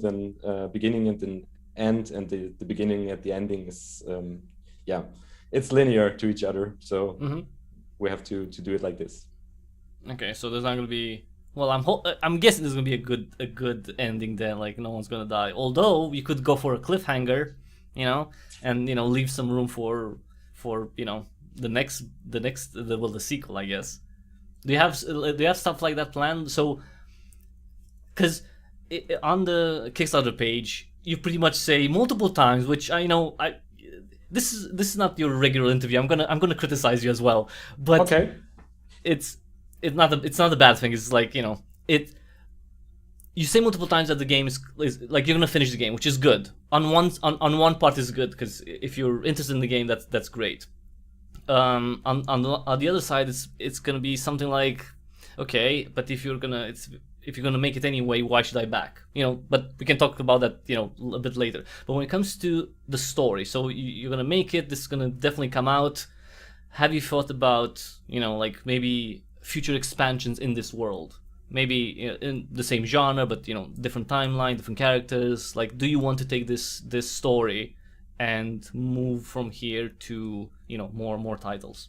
a beginning and an end, and the beginning at the ending is it's linear to each other. So we have to do it like this. Okay, so there's not gonna be. Well, I'm guessing there's gonna be a good ending then. Like no one's gonna die. Although you could go for a cliffhanger, and leave some room for the sequel, I guess. Do you have stuff like that planned? So, because on the Kickstarter page, you pretty much say multiple times, which this is not your regular interview. I'm gonna criticize you as well, but okay. It's not a bad thing. It's like you say multiple times that the game is like you're gonna finish the game, which is good. On one part is good, because if you're interested in the game, that's great. On the other side, it's gonna be something like, okay, but if you're gonna if you're gonna make it anyway, why should I back? But we can talk about that, a bit later. But when it comes to the story, so you're gonna make it. This is gonna definitely come out. Have you thought about, like maybe future expansions in this world? Maybe in the same genre, but different timeline, different characters. Like, do you want to take this story and move from here to more titles?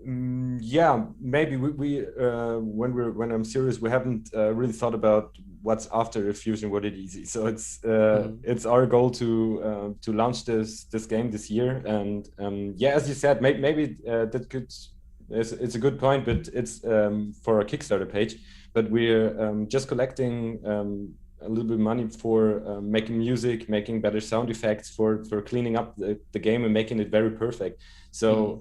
Yeah, maybe we when I'm serious, we haven't really thought about what's after Fusion World Easy. So it's our goal to launch this game this year, and yeah, as you said, maybe that could. It's a good point, but it's for a Kickstarter page. But we're just collecting a little bit of money for making music, making better sound effects, for cleaning up the game and making it very perfect. So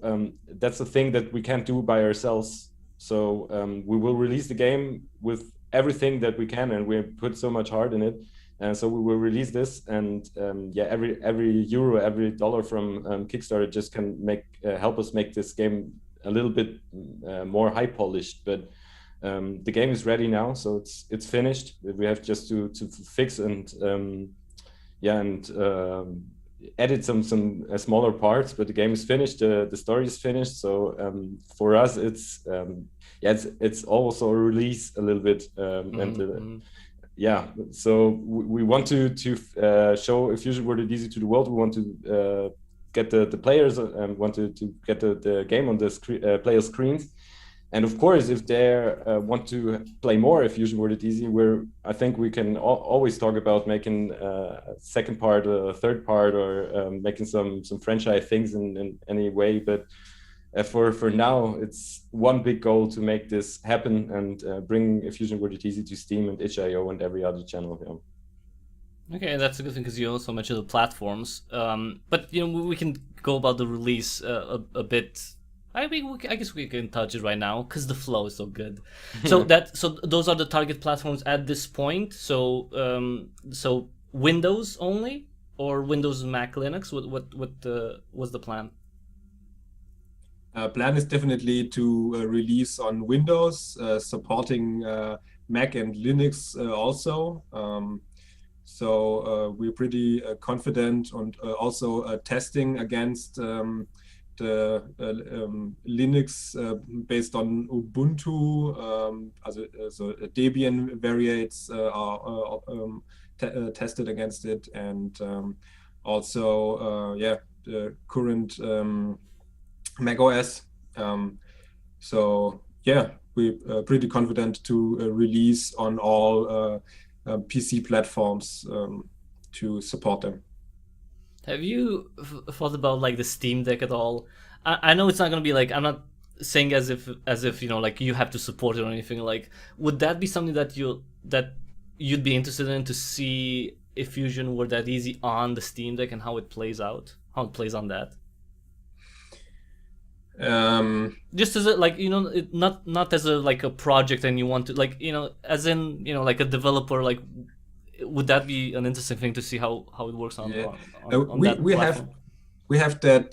that's a thing that we can't do by ourselves. So we will release the game with everything that we can, and we put so much heart in it. And so we will release this, and yeah, every euro, every dollar from Kickstarter just can help us make this game a little bit more high polished. But the game is ready now, so it's finished. We have just to fix and edit some smaller parts, but the game is finished. The story is finished. So for us, it's also a release a little bit, so we want to show Fusion World Easy to the world. We want to get the players and want to get the game on the player screens. And of course, if they want to play more if Fusion World Easy, I think we can always talk about making a second part, a third part, or making some franchise things in any way. But for now, it's one big goal to make this happen and bring Fusion World Easy to Steam and itch.io and every other channel. Yeah. Okay, that's a good thing because you also mentioned the platforms. But we can go about the release a bit. I guess we can touch it right now because the flow is so good. So those are the target platforms at this point. So Windows only, or Windows, Mac, Linux. What was the plan? Plan is definitely to release on Windows, supporting Mac and Linux also. So we're pretty confident, and also testing against the Linux based on Ubuntu. So Debian variants are tested against it, and also the current Mac OS. So yeah, we're pretty confident to release on all PC platforms to support them. Have you thought about like the Steamdeck at all? I know it's not gonna be like, I'm not saying as if like you have to support it or anything. Like, would that be something that you'd be interested in, to see if Fusion were that easy on the Steamdeck and how it plays out, how it plays on that? Just as a, like, not as a like a project, and you want to, like, as in, like a developer, like, would that be an interesting thing to see how it works on, on that platform? We have that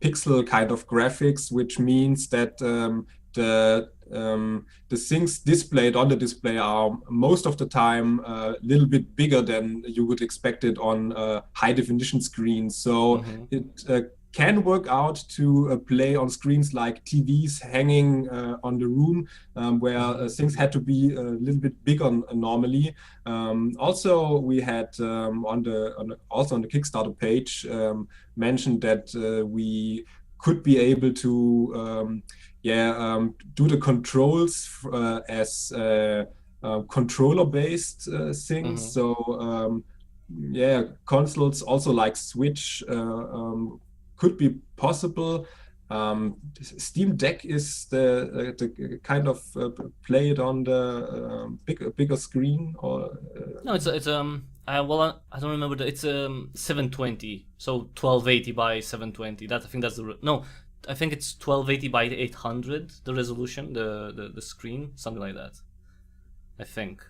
pixel kind of graphics, which means that the things displayed on the display are most of the time a little bit bigger than you would expect it on high definition screens. So it can work out to play on screens like TVs hanging on the room, where things had to be a little bit bigger normally. Also, we had on the Kickstarter page mentioned that we could be able to do the controls as controller-based things. So consoles also like Switch could be possible. Steamdeck is the kind of play it on the bigger screen, or no, it's I don't remember it's 720, so 1280 by 720. I think that's I think it's 1280 by 800, the resolution, the screen, something like that. I think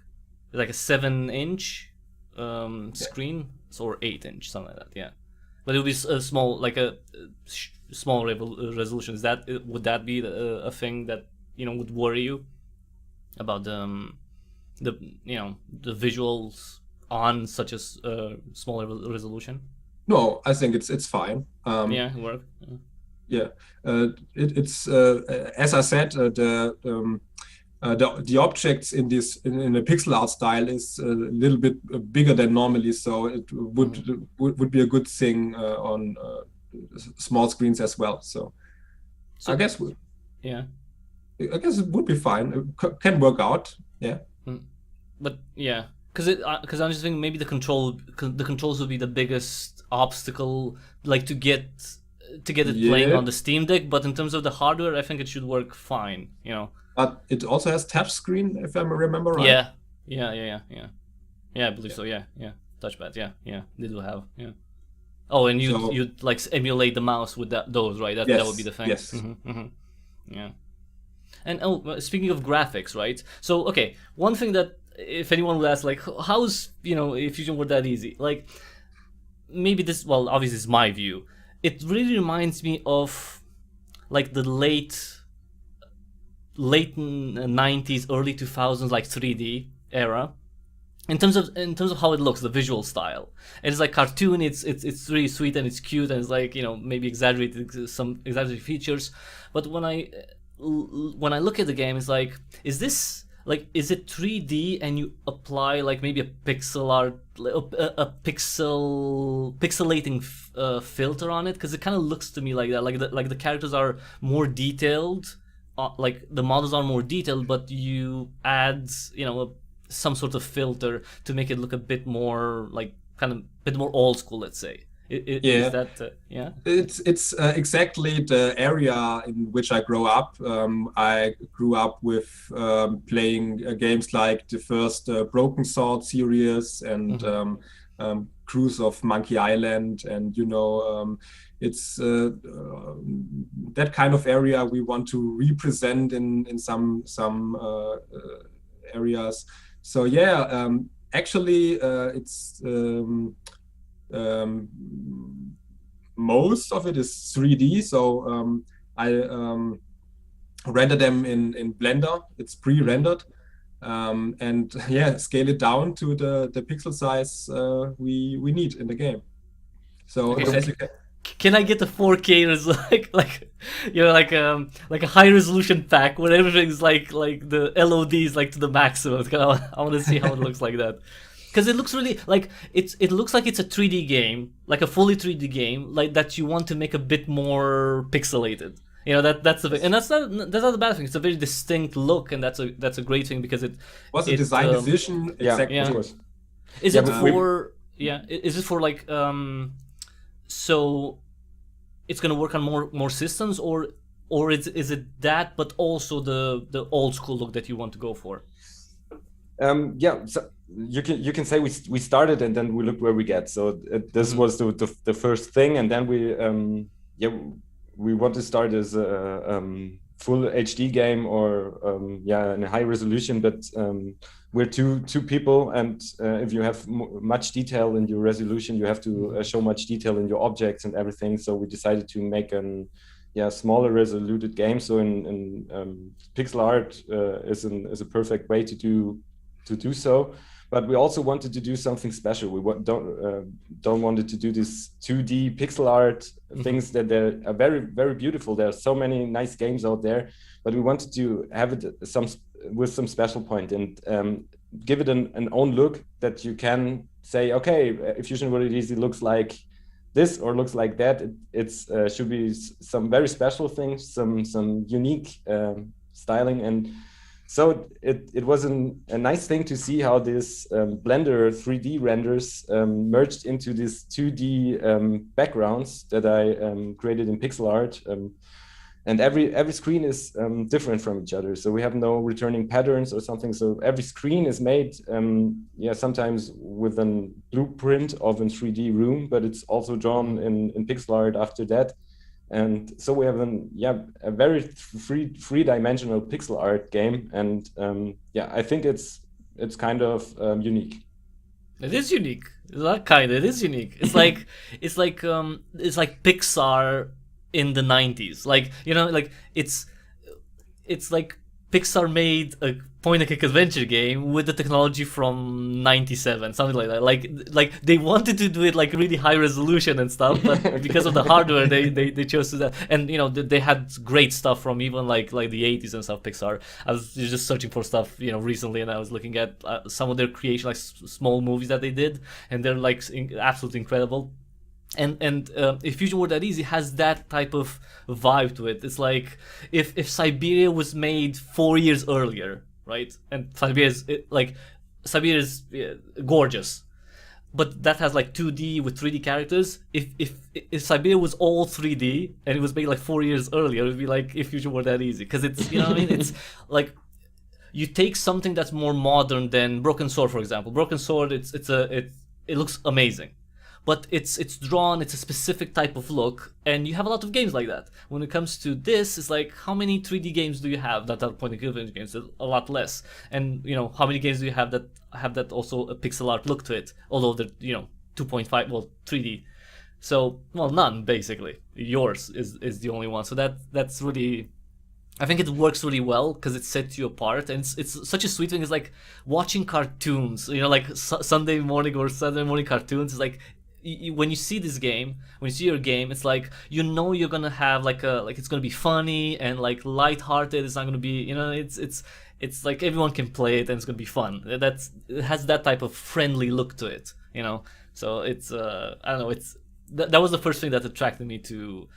it's like a 7-inch screen, or 8-inch, something like that. Yeah. But it would be a small, like a small resolution. Would that be a thing that would worry you about the the visuals on such a smaller resolution? No, I think it's fine. Yeah, it worked. Yeah, it's as I said, the objects in this in a pixel art style is a little bit bigger than normally, so it would be a good thing on small screens as well. So I guess yeah, I guess it would be fine. It can work out. Yeah, but yeah, because I'm just thinking maybe the controls would be the biggest obstacle, like to get it playing on the Steam Deck. But in terms of the hardware, I think it should work fine. But it also has touch screen, if I remember right. Yeah. I believe so. Yeah. Touchpad. Yeah. They do have. Yeah. Oh, and you like emulate the mouse with those, right? That would be the thing. Yes. Yeah. And speaking of graphics, right? So okay, one thing that if anyone would ask, like, how's if Fusion were that easy, like maybe this. Well, obviously, it's my view. It really reminds me of like the late 90s, early 2000s, like 3D era. In terms of how it looks, the visual style, it's like cartoon. It's really sweet and it's cute and it's like maybe exaggerated features. But when I look at the game, it's like, is it 3D and you apply like maybe a pixel art, a pixelating filter on it? Because it kind of looks to me like that. Like the characters are more detailed, like the models are more detailed, but you add some sort of filter to make it look a bit more like kind of a bit more old school, let's say. Is that It's exactly the area in which I grew up. I grew up with playing games like the first Broken Sword series and Cruise of Monkey Island, and it's that kind of area we want to represent in some areas. So yeah, actually, it's most of it is 3D. So I render them in Blender. It's pre-rendered, and yeah, scale it down to the pixel size we need in the game. So as you can I get the 4K like a high resolution pack where everything's like the LODs like to the maximum? I want to see how it looks like that, because it looks really like it looks like it's a 3D game, like a fully 3D game, like that you want to make a bit more pixelated. That's the thing, and that's not a bad thing. It's a very distinct look, and that's a great thing because it was a design decision. Exactly. Yeah. Of course. Is it for like so it's gonna work on more systems, or is it that, but also the old school look that you want to go for? So you can say we started and then we looked where we get. So this was the first thing, and then we want to start as a full HD game or in a high resolution, but we're two people, and if you have much detail in your resolution, you have to show much detail in your objects and everything. So we decided to make an smaller resoluted game. So in pixel art is a perfect way to do so. But we also wanted to do something special. We don't wanted to do this 2D pixel art things that are very, very beautiful. There are so many nice games out there, but we wanted to have it with some special point and give it an own look that you can say, okay, if Fusion World Easy looks like this or looks like that, it's should be some very special things, some unique styling. And so it was a nice thing to see how this Blender 3D renders merged into these 2D backgrounds that I created in pixel art. And every screen is different from each other. So we have no returning patterns or something. So every screen is made, sometimes with a blueprint of a 3D room, but it's also drawn in pixel art after that. And so we have a very three-dimensional pixel art game, and I think it's kind of unique. It is unique. It is unique. It's like it's like Pixar in the 90s. Like it's like Pixar made a point-and-click adventure game with the technology from '97, something like that. Like they wanted to do it like really high resolution and stuff, but because of the hardware, they chose to that. And you know, they had great stuff from even like the '80s and stuff. Pixar. I was just searching for stuff, you know, recently, and I was looking at some of their creation, like small movies that they did, and they're like absolutely incredible. And if Fusion Were That Easy has that type of vibe to it. It's like if Siberia was made 4 years earlier, right? And Siberia is gorgeous, but that has like 2D with 3D characters. If Siberia was all 3D and it was made like 4 years earlier, it would be like if Fusion Were That Easy, because it's, you know what I mean? It's like you take something that's more modern than Broken Sword, for example. Broken Sword, it looks amazing. But it's drawn, it's a specific type of look, and you have a lot of games like that. When it comes to this, it's like, how mmany 3D games do you have that are point-and-click games? A lot less. And, you know, how many games do you have that also a pixel art look to it? Although they're, you know, 2.5, well, 3D. So, well, none, basically. Yours is the only one. So that's really... I think it works really well because it sets you apart, and it's such a sweet thing. It's like watching cartoons, you know, like Sunday morning or Saturday morning cartoons. It's like... when you see this game, when you see your game, it's like, you know, you're gonna have like it's gonna be funny and like lighthearted. It's not gonna be, you know, it's like everyone can play it and it's gonna be fun. It has that type of friendly look to it, you know. So it's I don't know, it's that was the first thing that attracted me to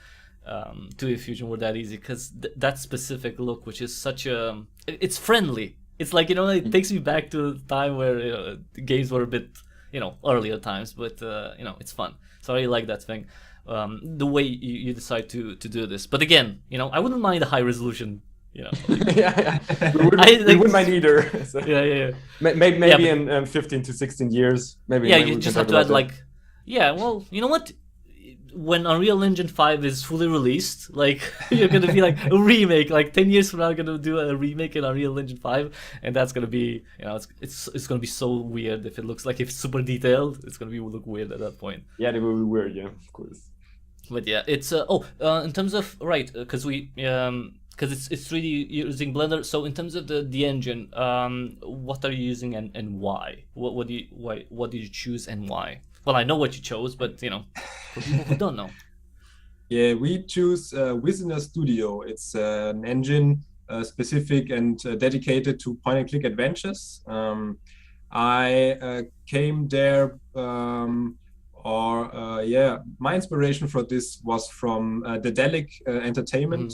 If Fusion Were That Easy, because that specific look, which is such a, it's friendly. It's like, you know, it takes me back to the time where, you know, games were a bit, you know, earlier times, but you know, it's fun. So I really like that thing, the way you decide to do this. But again, you know, I wouldn't mind a high resolution, you know. Yeah. We wouldn't mind either. So. Yeah. Maybe in 15 to 16 years, maybe. Yeah, you just have to add like, yeah. Well, you know what? When Unreal Engine 5 is fully released, like, you're gonna be like a remake, like 10 years from now, you're gonna do a remake in Unreal Engine 5, and that's gonna be, you know, it's gonna be so weird if it looks like, if it's super detailed, it's gonna look weird at that point. Yeah, it will be weird, yeah, of course. But yeah, it's in terms of, right, because we because it's 3D using Blender. So in terms of the engine, what are you using and why? What did you choose and why? Well, I know what you chose, but you know, for people who don't know. Yeah, we choose Wizner Studio. It's an engine specific and dedicated to point-and-click adventures. I came there, my inspiration for this was from the Delic Entertainment.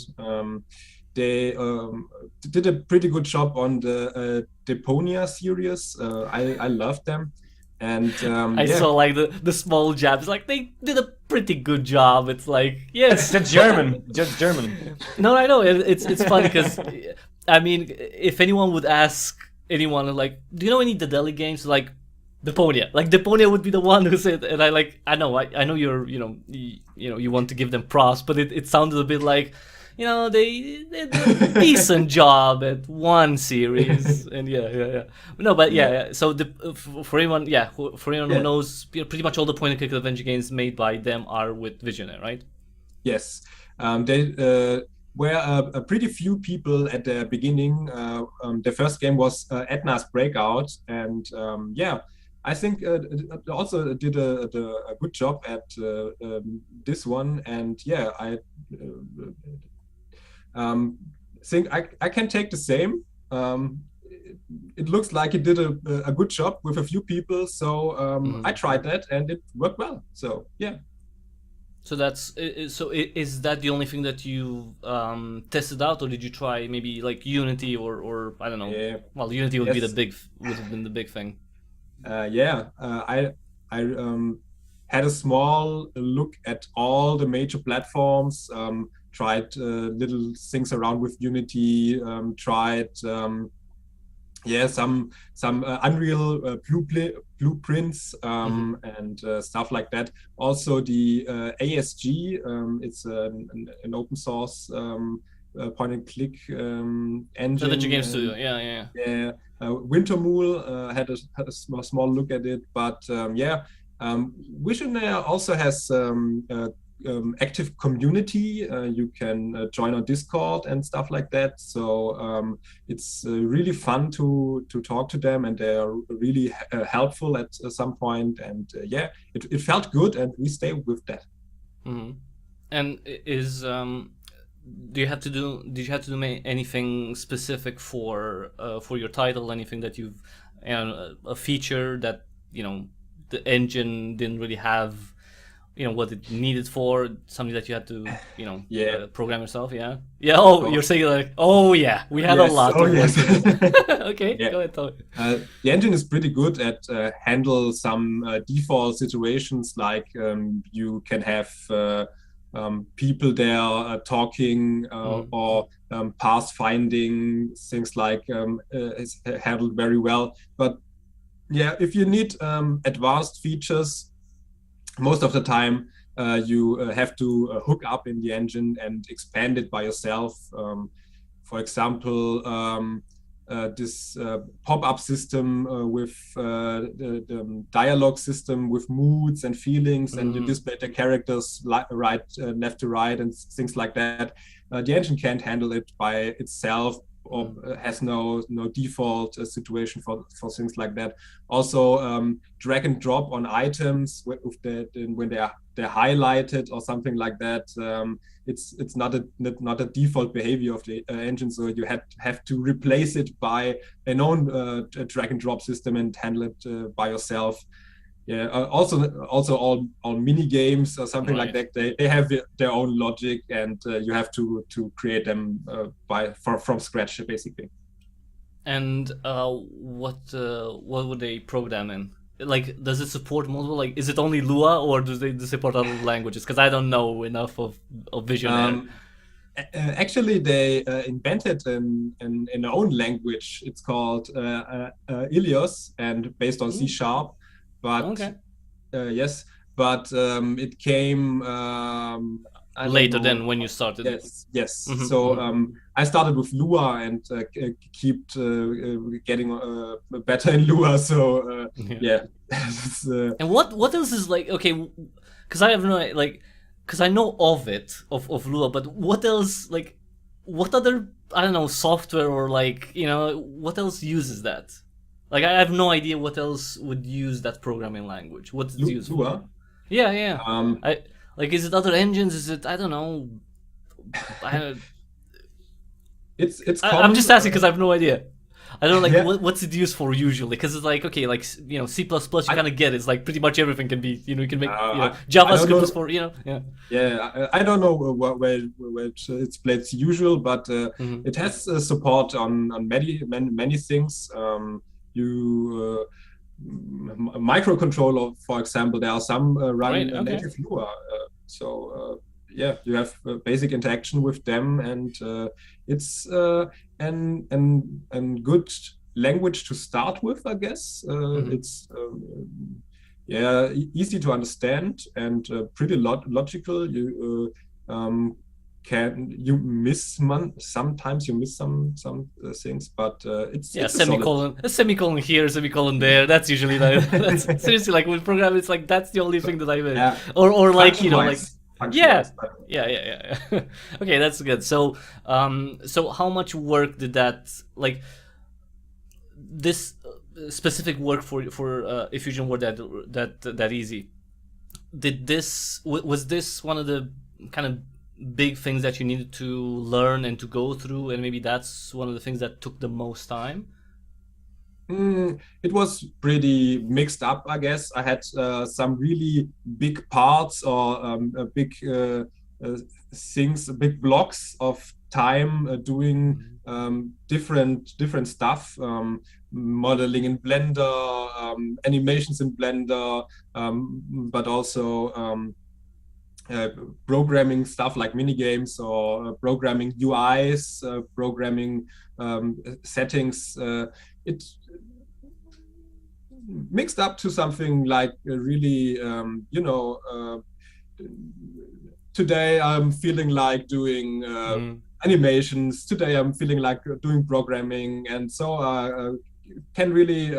They did a pretty good job on the Deponia series. I loved them. And I saw like the small jabs, like they did a pretty good job. It's like, yes, it's German, just German. No, I know it's funny because I mean, if anyone would ask anyone like, do you know any Daedalic games? Like Deponia, like Deponia would be the one who said, and I know you're you want to give them props, but it sounded a bit like, you know, they did a decent job at one series, and yeah. No, but yeah. So for anyone who knows, pretty much all the point-and-click adventure games made by them are with Visionary, right? Yes, they were a pretty few people at the beginning. The first game was Edna's Breakout, and I think also did a good job at this one, and I think I can take the same. It looks like it did a good job with a few people, so I tried that and it worked well. So yeah. So is that the only thing that you tested out, or did you try maybe like Unity or I don't know? Yeah. Well, Unity would have been the big thing. I had a small look at all the major platforms. Tried little things around with Unity, tried some Unreal blueprints and stuff like that. Also the ASG, it's an open source point and click engine. Adventure Game Studio, yeah. Wintermule had a small look at it, but Visionary also has active community. You can join on Discord and stuff like that. So it's really fun to talk to them, and they are really helpful at some point. And yeah, it felt good, and we stay with that. Mm-hmm. And is did you have to do anything specific for your title? Anything that you've a feature that the engine didn't really have, what it needed for, something that you had to program yourself? Yeah. You're saying like, we had a lot. Yes. Okay, go ahead, tell me. The engine is pretty good at handle some default situations, like you can have people there talking or path finding, things like is handled very well. But yeah, if you need advanced features, most of the time you have to hook up in the engine and expand it by yourself. For example, this pop-up system with the dialogue system with moods and feelings, and you display the characters left to right and things like that. The engine can't handle it by itself, or has no default situation for things like that. Also, drag and drop on items when they're highlighted or something like that. It's not a default behavior of the engine, so you have to replace it by an own drag and drop system and handle it by yourself. Yeah. Also all mini games or something like that. They have their own logic, and you have to create them from scratch, basically. And what would they program in? Like, does it support multiple? Like, is it only Lua, or do they support other languages? Because I don't know enough of Vision. Actually, they invented an own language. It's called Ilios, and based on C#. But yes, but it came later than when you started. Yes. So I started with Lua and keep getting better in Lua. So yeah. And what else is like? Okay, because I have no because I know of Lua, but what else, like, what other, I don't know, software or what else uses that? Like, I have no idea what else would use that programming language. What's it used for? Yeah. Is it other engines? Is it, I don't know. It's. I'm just asking because I have no idea. I don't know, what's it used for usually? Because it's like, okay, C++, you kind of get it. It's like pretty much everything can be, you can make, JavaScript is for, Yeah, I don't know where it's played usual, but it has support on many things. Microcontroller, for example, there are some running native Lua. Yeah, you have basic interaction with them, and it's an good language to start with, I guess. It's easy to understand and pretty logical. Sometimes you miss some things, but it's a semicolon here, semicolon there. That's usually that's seriously, like, with programming, it's like that's the only thing that I miss. Yeah. Or like yeah. Okay, that's good. So so how much work did that, like, this specific work for Effusion were that easy? Was this one of the kind of big things that you needed to learn and to go through, and maybe that's one of the things that took the most time? It was pretty mixed up, I guess. I had some really big parts or big things, big blocks of time doing different stuff, modeling in Blender, animations in Blender, but also programming stuff like minigames, or programming UIs, programming settings. It mixed up to something like really, today I'm feeling like doing animations, today I'm feeling like doing programming, and so I can really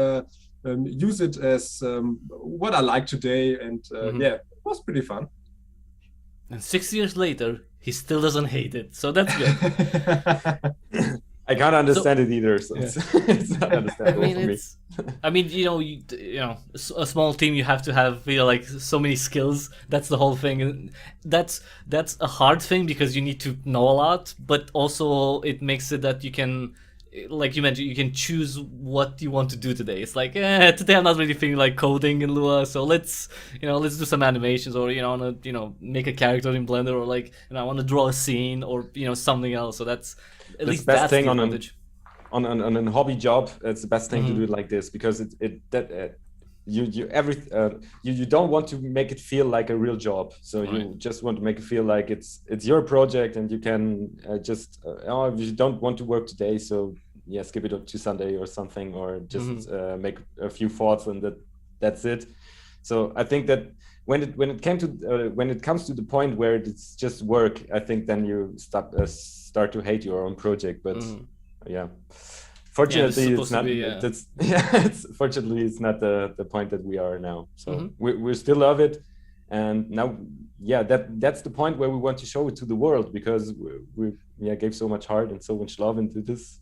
use it as what I like today, and yeah, it was pretty fun. And 6 years later, he still doesn't hate it. So that's good. I can't understand it either, so it's not understandable for me. I mean, you know, a small team, you have to have, like so many skills. That's the whole thing, and that's a hard thing because you need to know a lot. But also, it makes it that you can, like you mentioned, you can choose what you want to do today. It's like, today I'm not really feeling like coding in Lua, so let's do some animations, or I want to make a character in Blender, or like I want to draw a scene, or something else. So that's at least best that's thing the on advantage. On a hobby job. It's the best thing to do it like this, because you don't want to make it feel like a real job. So you just want to make it feel like it's your project, and you can just if you don't want to work today, so skip it to Sunday or something, or just make a few thoughts, and that's it. So I think that when it comes to the point where it's just work, I think then you start to hate your own project. But fortunately, it's not. Fortunately, it's not the point that we are now. So we still love it, and now that's the point where we want to show it to the world, because we gave so much heart and so much love into this.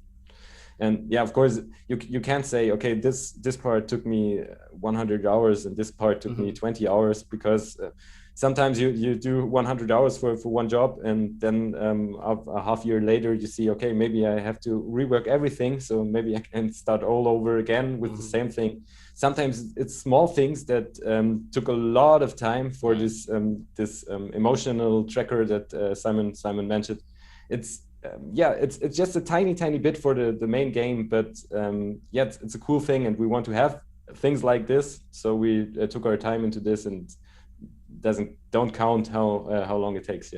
And of course, you can't say, okay, this part took me 100 hours and this part took me 20 hours, because sometimes you do 100 hours for one job, and then a half year later you see, okay, maybe I have to rework everything, so maybe I can start all over again with the same thing. Sometimes it's small things that took a lot of time for this emotional tracker that Simon mentioned. It's just a tiny bit for the main game, but it's a cool thing, and we want to have things like this, so we took our time into this, and don't count how long it takes.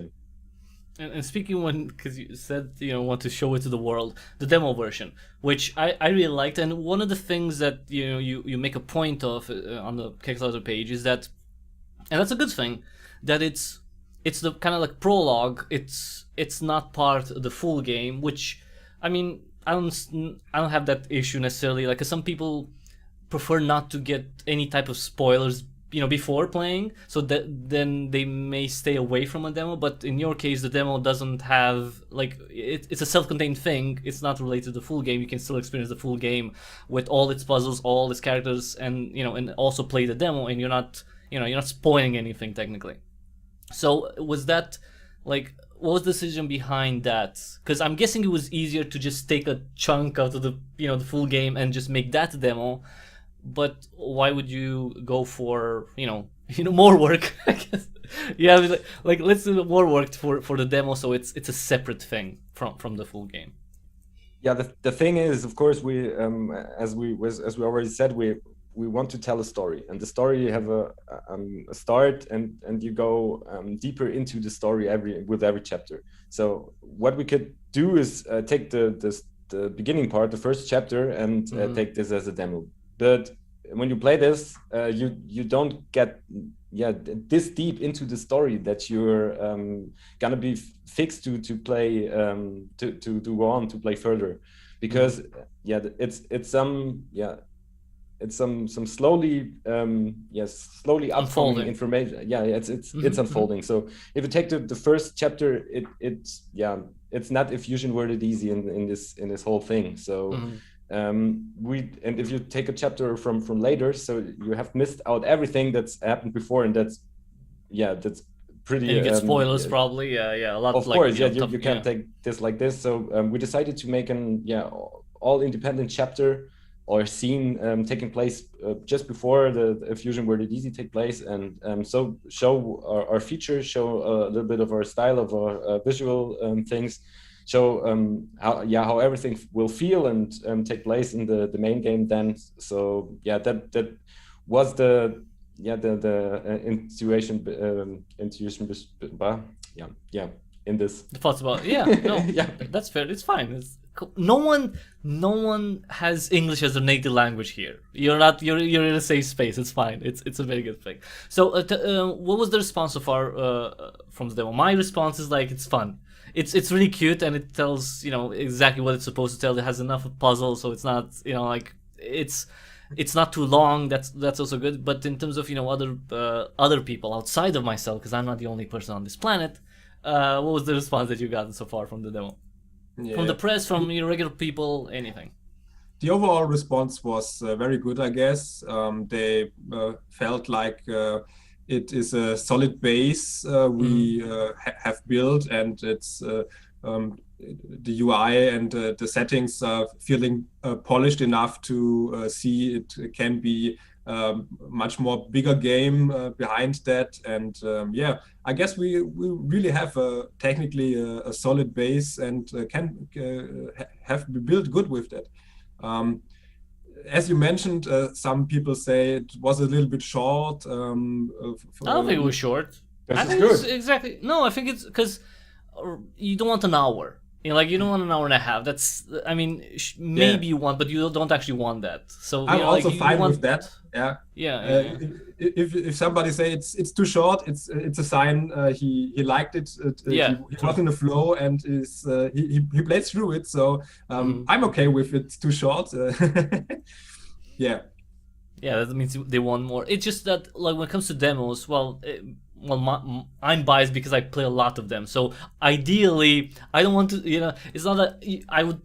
And speaking, because you said want to show it to the world, the demo version, which I really liked, and one of the things that you make a point of on the Kickstarter page is that, and that's a good thing, that it's the kind of like prologue. It's not part of the full game, which, I mean, I don't have that issue necessarily. Like, 'cause some people prefer not to get any type of spoilers, before playing, so that then they may stay away from a demo. But in your case, the demo doesn't have, like, it's a self-contained thing. It's not related to the full game. You can still experience the full game with all its puzzles, all its characters, and and also play the demo, and you're not spoiling anything technically. So was that, like, what was the decision behind that? Because I'm guessing it was easier to just take a chunk out of the the full game and just make that demo. But why would you go for more work? I guess. Like let's do more work for the demo, so it's a separate thing from the full game. The thing is, of course, we as we already said, we want to tell a story, and the story have a start, and you go deeper into the story with every chapter. So what we could do is take the beginning part, the first chapter, and take this as a demo. But when you play this, you don't get this deep into the story that you're gonna be fixed to play to go on to play further, because it's some slowly upfolding information. It's unfolding. So if you take the first chapter, it's not effusion worded easy in this whole thing. So and if you take a chapter from later, so you have missed out everything that's happened before, and that's pretty. And you get spoilers probably. A lot. Of course, you can't take this like this. So we decided to make an all independent chapter or scene taking place just before the effusion worded easy take place, and so show our features, show a little bit of our style, of our visual things. Show how everything will feel and take place in the main game then. So that was the intuition in this. The thoughts about that's fair. It's fine. It's cool. No one has English as a native language here. You're in a safe space. It's fine. It's a very good thing. So what was the response so far from the demo? My response is like, it's fun. It's really cute, and it tells exactly what it's supposed to tell. It has enough of puzzles, so it's not like it's it's not too long. That's also good. But in terms of other people outside of myself, because I'm not the only person on this planet, what was the response that you gotten so far from the demo? Yeah. From the press, from regular people, anything? The overall response was very good, I guess. They felt like it is a solid base we have built, and it's the UI and the settings are feeling polished enough to see it can be much more bigger game behind that. And yeah, I guess we really have technically a solid base and can have built good with that. As you mentioned, some people say it was a little bit short. I don't think it was short. That's I think good. it's exactly. No, I think it's because you don't want an hour. You don't want an hour and a half. That's, I mean, maybe you want, but you don't actually want that. So I'm also you fine want with that. Yeah. Yeah. If somebody say it's too short, it's a sign he liked it. He was in the flow and he played through it. So I'm okay with it too short. Yeah. Yeah, that means they want more. It's just that, like, when it comes to demos, I'm biased because I play a lot of them. So ideally, I don't want to, it's not that I would,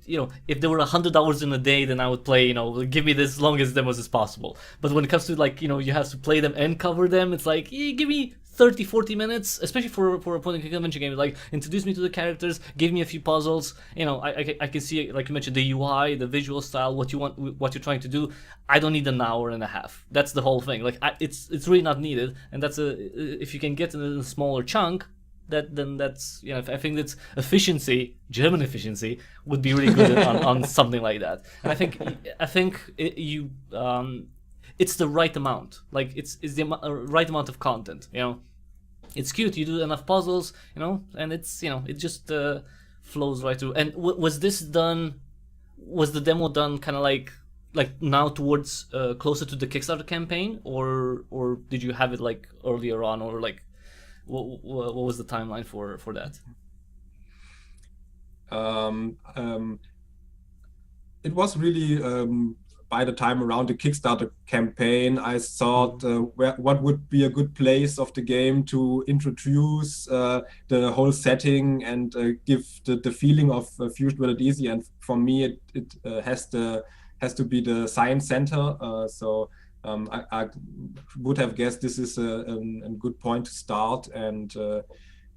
if there were 100 hours in a day, then I would play, give me this longest demos as possible. But when it comes to, like, you have to play them and cover them, it's like, give me 30, 40 minutes, especially for a point and convention game. Like, introduce me to the characters, give me a few puzzles. I can see, like you mentioned, the UI, the visual style, what you want, what you're trying to do. I don't need an hour and a half. That's the whole thing. Like, it's really not needed. And that's if you can get in a smaller chunk, then that's, I think that's efficiency, German efficiency, would be really good on something like that. And I think it's the right amount. Like, it's the right amount of content. It's cute. You do enough puzzles, and it's it just flows right through. And was this done? Was the demo done kind of like now towards closer to the Kickstarter campaign, or did you have it like earlier on, or like what was the timeline for that? It was really by the time around the Kickstarter campaign, I thought what would be a good place of the game to introduce the whole setting and give the feeling of Fusion World Easy. And for me, it has to be the Science Center. So I would have guessed this is a good point to start. And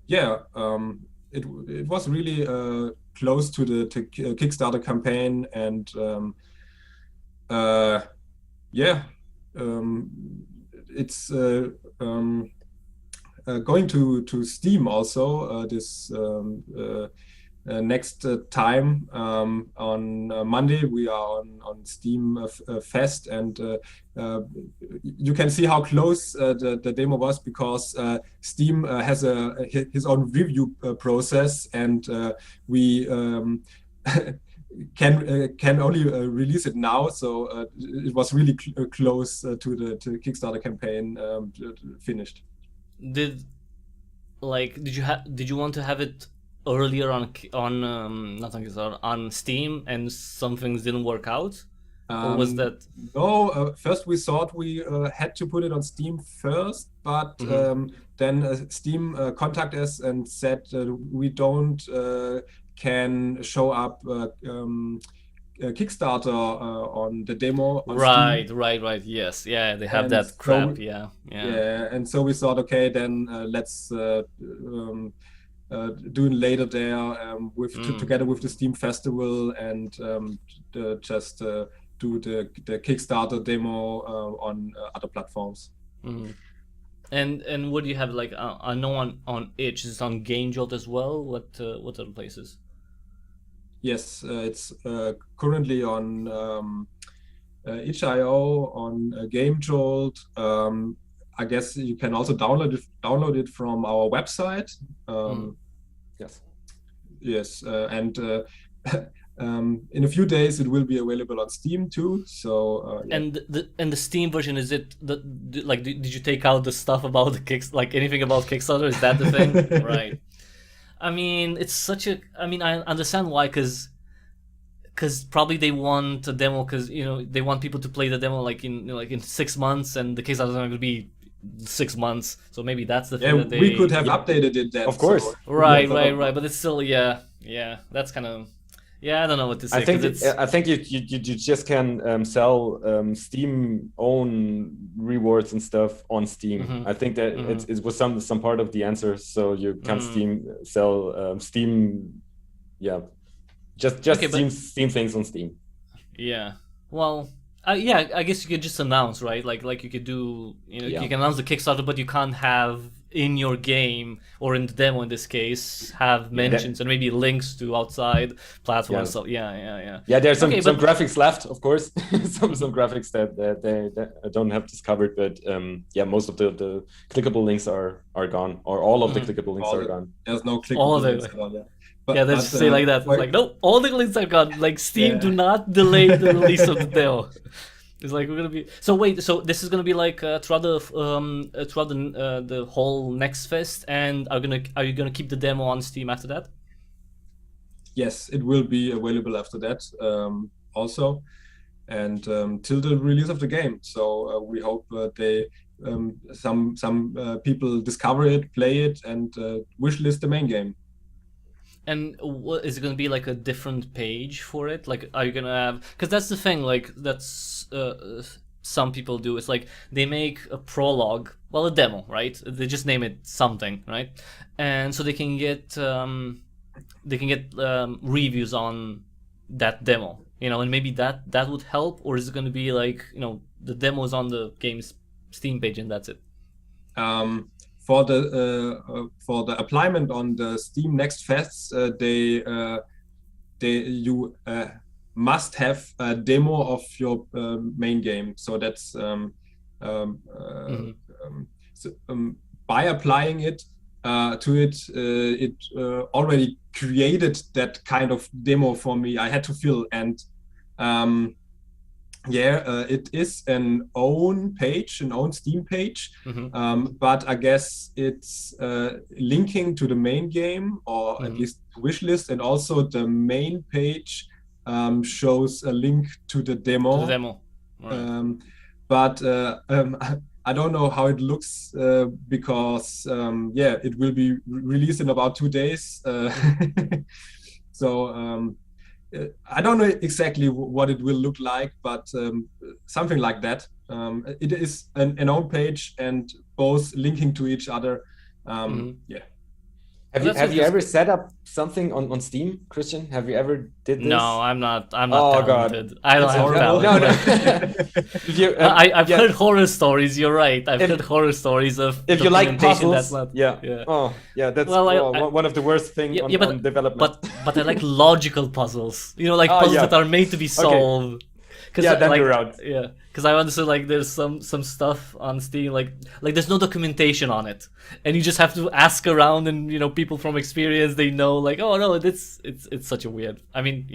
it was really close to the Kickstarter campaign. And it's going to Steam also this next time. On Monday we are on Steam Fest, and you can see how close the demo was, because Steam has his own review process, and we can only release it now. So it was really close to the Kickstarter campaign finished. Did you want to have it earlier on not on Kickstarter, on Steam, and some things didn't work out? Or was that no? First we thought we had to put it on Steam first, but then Steam contacted us and said we don't can show up Kickstarter on the demo on Steam. Right, yes, yeah, they have that crap. Yeah, and so we thought, okay, then let's do it later there together with the Steam Festival, and just do the Kickstarter demo on other platforms. And what do you have, like, I know on itch, is it on GameJolt as well? What other places? Yes, it's currently on itch.io, on GameJolt. I guess you can also download it from our website. Yes, and in a few days it will be available on Steam too. So and the Steam version, is it did you take out the stuff about the anything about Kickstarter? Is that the thing? Right. I mean, it's such a. I mean, I understand why, because because probably they want a demo because they want people to play the demo like in 6 months, and the Kickstarter is not going to be 6 months, so maybe that's the thing that they... we could have updated it then. Of course. So. Right, but it's still, yeah, that's kind of... Yeah, I don't know what to say. I think you just can sell Steam own rewards and stuff on Steam. I think that it was some part of the answer. So you can sell Steam, just Steam things on Steam. Yeah, well, I guess you could just announce, right? Like you could do, you can announce the Kickstarter, but you can't have in your game, or in the demo in this case, have mentions and maybe links to outside platforms. So yeah, there's some graphics left, of course. some graphics that I don't have discovered, but most of the clickable links are gone, or all of the clickable links are gone. There's no clickable links at all. They just say like that. It's like, no, all the links are gone. Like, Steam, do not delay the release of the demo. It's like, we're gonna be... So wait, so this is gonna be like throughout the whole Next Fest, and are you gonna keep the demo on Steam after that? Yes, it will be available after that also, and till the release of the game. So we hope some people discover it, play it, and wishlist the main game. And what is it going to be, like a different page for it? Like, are you going to have... Because that's the thing, like, that's some people do. It's like they make a prologue, well, a demo, right? They just name it something, right? And so they can get reviews on that demo, and maybe that would help. Or is it going to be like, the demo's on the game's Steam page and that's it? For the applyment on the Steam Next Fests, you must have a demo of your main game. So that's by applying it to it, it already created that kind of demo for me. I had to fill, and it is an own page, an own Steam page, but I guess it's linking to the main game, or at least wishlist, and also the main page shows a link to the demo. Right. But I don't know how it looks because it will be released in about 2 days. So I don't know exactly what it will look like, but something like that. It is an own page and both linking to each other. Have you ever set up something on Steam, Christian? Have you ever did this? No, I'm not Oh talented. God. I don't have talent. No. I've heard horror stories. You're right. I've heard horror stories of if you like puzzles. That's not, Oh, yeah. That's one of the worst things on development. But I like logical puzzles. Like puzzles that are made to be solved. Then you're out. Yeah, because I understood like there's some stuff on Steam like there's no documentation on it, and you just have to ask around, and people from experience, they know like, oh no, it's such a weird. I mean,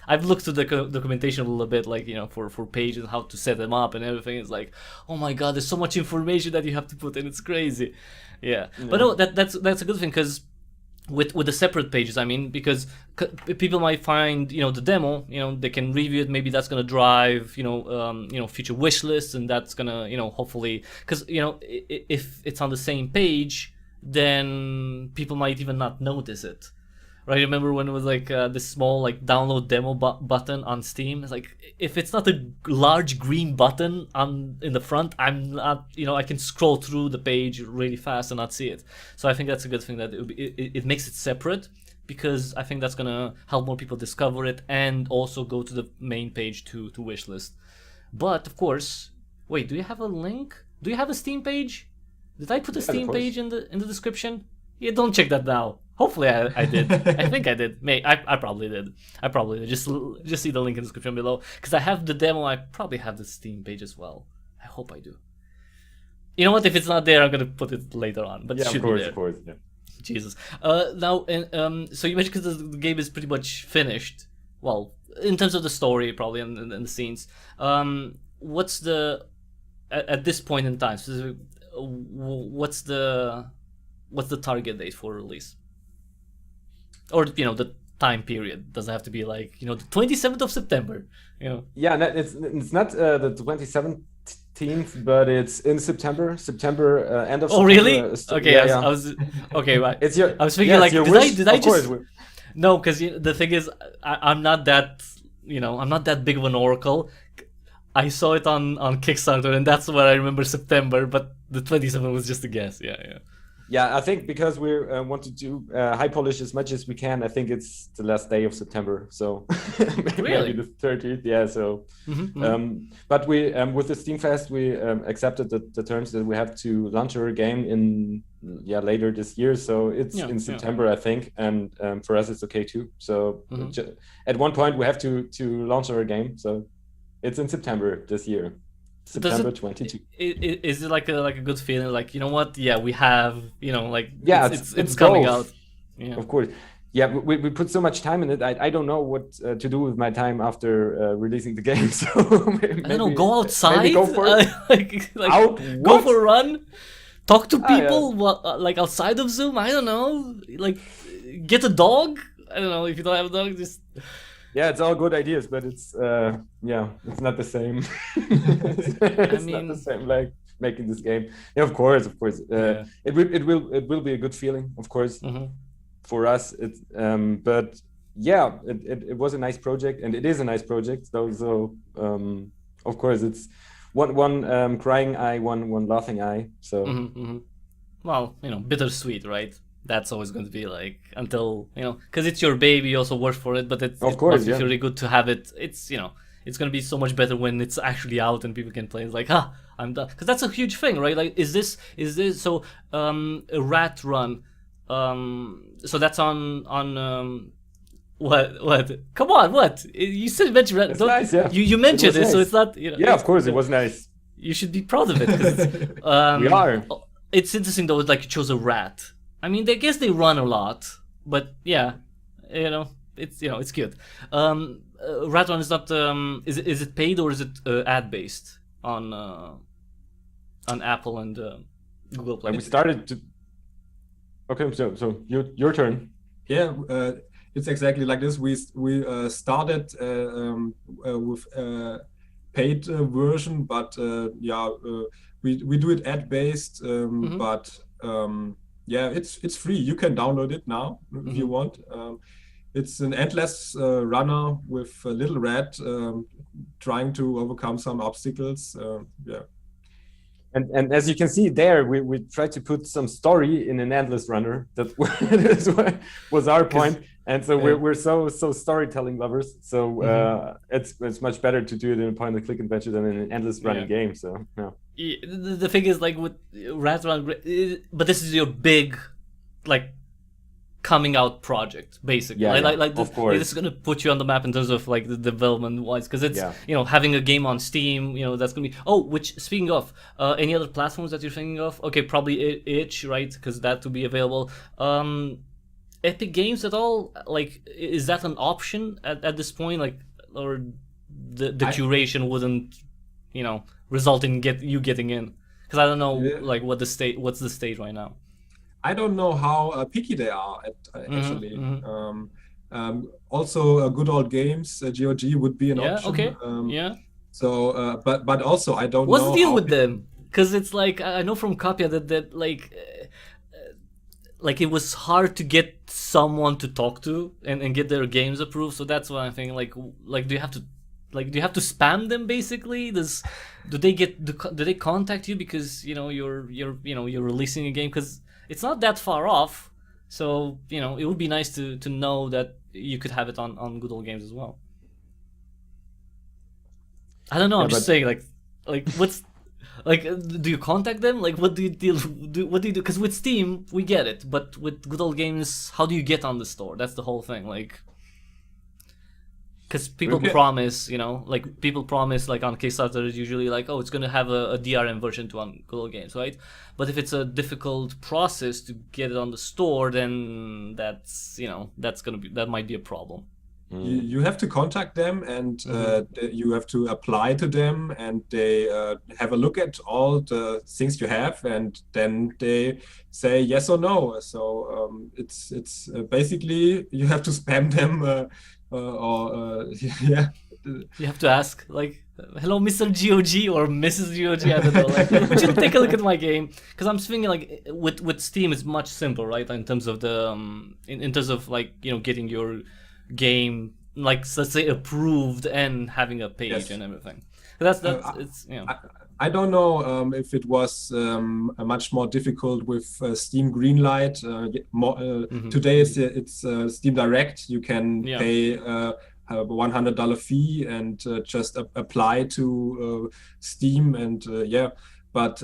I've looked through the documentation a little bit, like for pages, how to set them up and everything. It's like, oh my god, there's so much information that you have to put in. It's crazy. Yeah. But no, that's a good thing, because with the separate pages, I mean, because people might find the demo, they can review it, maybe that's gonna drive future wish lists, and that's gonna hopefully, because if it's on the same page, then people might even not notice it, right? Remember when it was like this small like download demo button on Steam? It's like, if it's not a large green button in the front, I'm not, I can scroll through the page really fast and not see it. So I think that's a good thing, that it makes it separate, because I think that's gonna help more people discover it and also go to the main page to wishlist. But of course, wait, do you have a link? Do you have a Steam page? Did I put a Steam page in the description? Yeah, don't check that now. Hopefully I did. I think I did. I probably did. Just see the link in the description below, because I have the demo. I probably have the Steam page as well. I hope I do. You know what? If it's not there, I'm gonna put it later on. But it should be there. Of course. Yeah. Jesus. Now, so you mentioned, because the game is pretty much finished. Well, in terms of the story, probably, and the scenes. What's the at this point in time? What's the target date for release? Or the time period? Does it have to be like, you know, the 27th of September? You know? Yeah, it's not the 27th, but it's in September, end of Oh, September. really? Okay, Yeah, I was okay. Right. It's your. I was thinking yeah, like, your did wish, I of just? course. No, because the thing is, I'm not that, you know, I'm not that big of an oracle. I saw it on Kickstarter, and that's where I remember September. But the 27th was just a guess. Yeah. Yeah, I think because we want to do high polish as much as we can, I think it's the last day of September. So Really? maybe the 30th. Yeah. So, but we with the Steam Fest, we accepted the terms that we have to launch our game in later this year. So it's in September, I think, and for us it's okay too. So at one point we have to launch our game. So it's in September this year. September 22. Is it like a good feeling? Like, you know what? Yeah, we have, you know, like, yeah, it's coming out. Yeah. Of course. Yeah, we put so much time in it. I don't know what to do with my time after releasing the game. So maybe, I don't know. Go outside. Maybe go for like go for a run. Talk to people. Like outside of Zoom. I don't know. Like get a dog. I don't know if you don't have a dog. Just. Yeah, it's all good ideas, but it's it's not the same. It's not the same like making this game. Yeah, of course. It will be a good feeling, of course, for us. It's but yeah, it was a nice project, and it is a nice project. So of course, it's one crying eye, one laughing eye. So well, you know, bittersweet, right? That's always going to be like until, you know, because it's your baby, you also work for it, but it must be really good to have it. It's, you know, it's going to be so much better when it's actually out and people can play. It's like, I'm done, because that's a huge thing, right? Like, is this so a rat run? So that's on what? Come on, what? You said mention rat. It's nice, yeah. You mentioned it, so it's not, you know. Yeah, of course, it was nice. You should be proud of it. 'Cause it's, we are. It's interesting though. Like you chose a rat. I mean, I guess they run a lot, but yeah, you know, it's cute. Rat run is not. Is it paid or is it ad based on Apple and Google Play? We started to. Okay, so your turn. Yeah, it's exactly like this. We started with paid version, but we do it ad based, but. Yeah, it's free. You can download it now if you want. It's an endless runner with a little rat trying to overcome some obstacles. Yeah. And as you can see there, we tried to put some story in an endless runner. That was our point. And so we're so storytelling lovers. So it's much better to do it in a point and click adventure than in an endless running game. So yeah. The thing is, like with Rat Run, but this is your big, like, coming out project, basically. Of course. This is gonna put you on the map in terms of like the development wise, because it's you know, having a game on Steam, you know, that's gonna be. Oh, which speaking of, any other platforms that you're thinking of? Okay, probably itch, right? Because that will be available. Epic Games at all? Like, is that an option at this point? Like, or the curation wouldn't, you know, result in you getting in? Because I don't know, like, what's the state right now? I don't know how picky they are actually. Also, good old games, GOG would be an option. Okay. So, but also I don't know. What's the deal with them? Because it's like, I know from Kapia that like it was hard to get someone to talk to and get their games approved. So that's why I'm thinking, like do you have to spam them basically? Do they contact you because, you know, you're releasing a game? Because it's not that far off. So, you know, it would be nice to know that you could have it on Good Old Games as well. I don't know. I'm just saying, like what's, like, do you contact them? Like, what do you do? What do you do? Because with Steam, we get it, but with Good Old Games, how do you get on the store? That's the whole thing. Like, because people promise, you know, like people promise, like on Kickstarter, is usually like, oh, it's gonna have a DRM version to on Good Old Games, right? But if it's a difficult process to get it on the store, then that's, you know, that might be a problem. You have to contact them, and you have to apply to them, and they have a look at all the things you have, and then they say yes or no. So it's basically you have to spam them yeah. You have to ask, like, hello, Mr. GOG or Mrs. GOG, I don't know. Like, would you take a look at my game? Because I'm thinking, like, with Steam, it's much simpler, right? In terms of the, in terms of, like, you know, getting your game, like, let's say, approved and having a page and everything. That's it's, you know. I don't know if it was much more difficult with Steam Greenlight. Today it's Steam Direct. You can pay a $100 fee and just apply to Steam, and but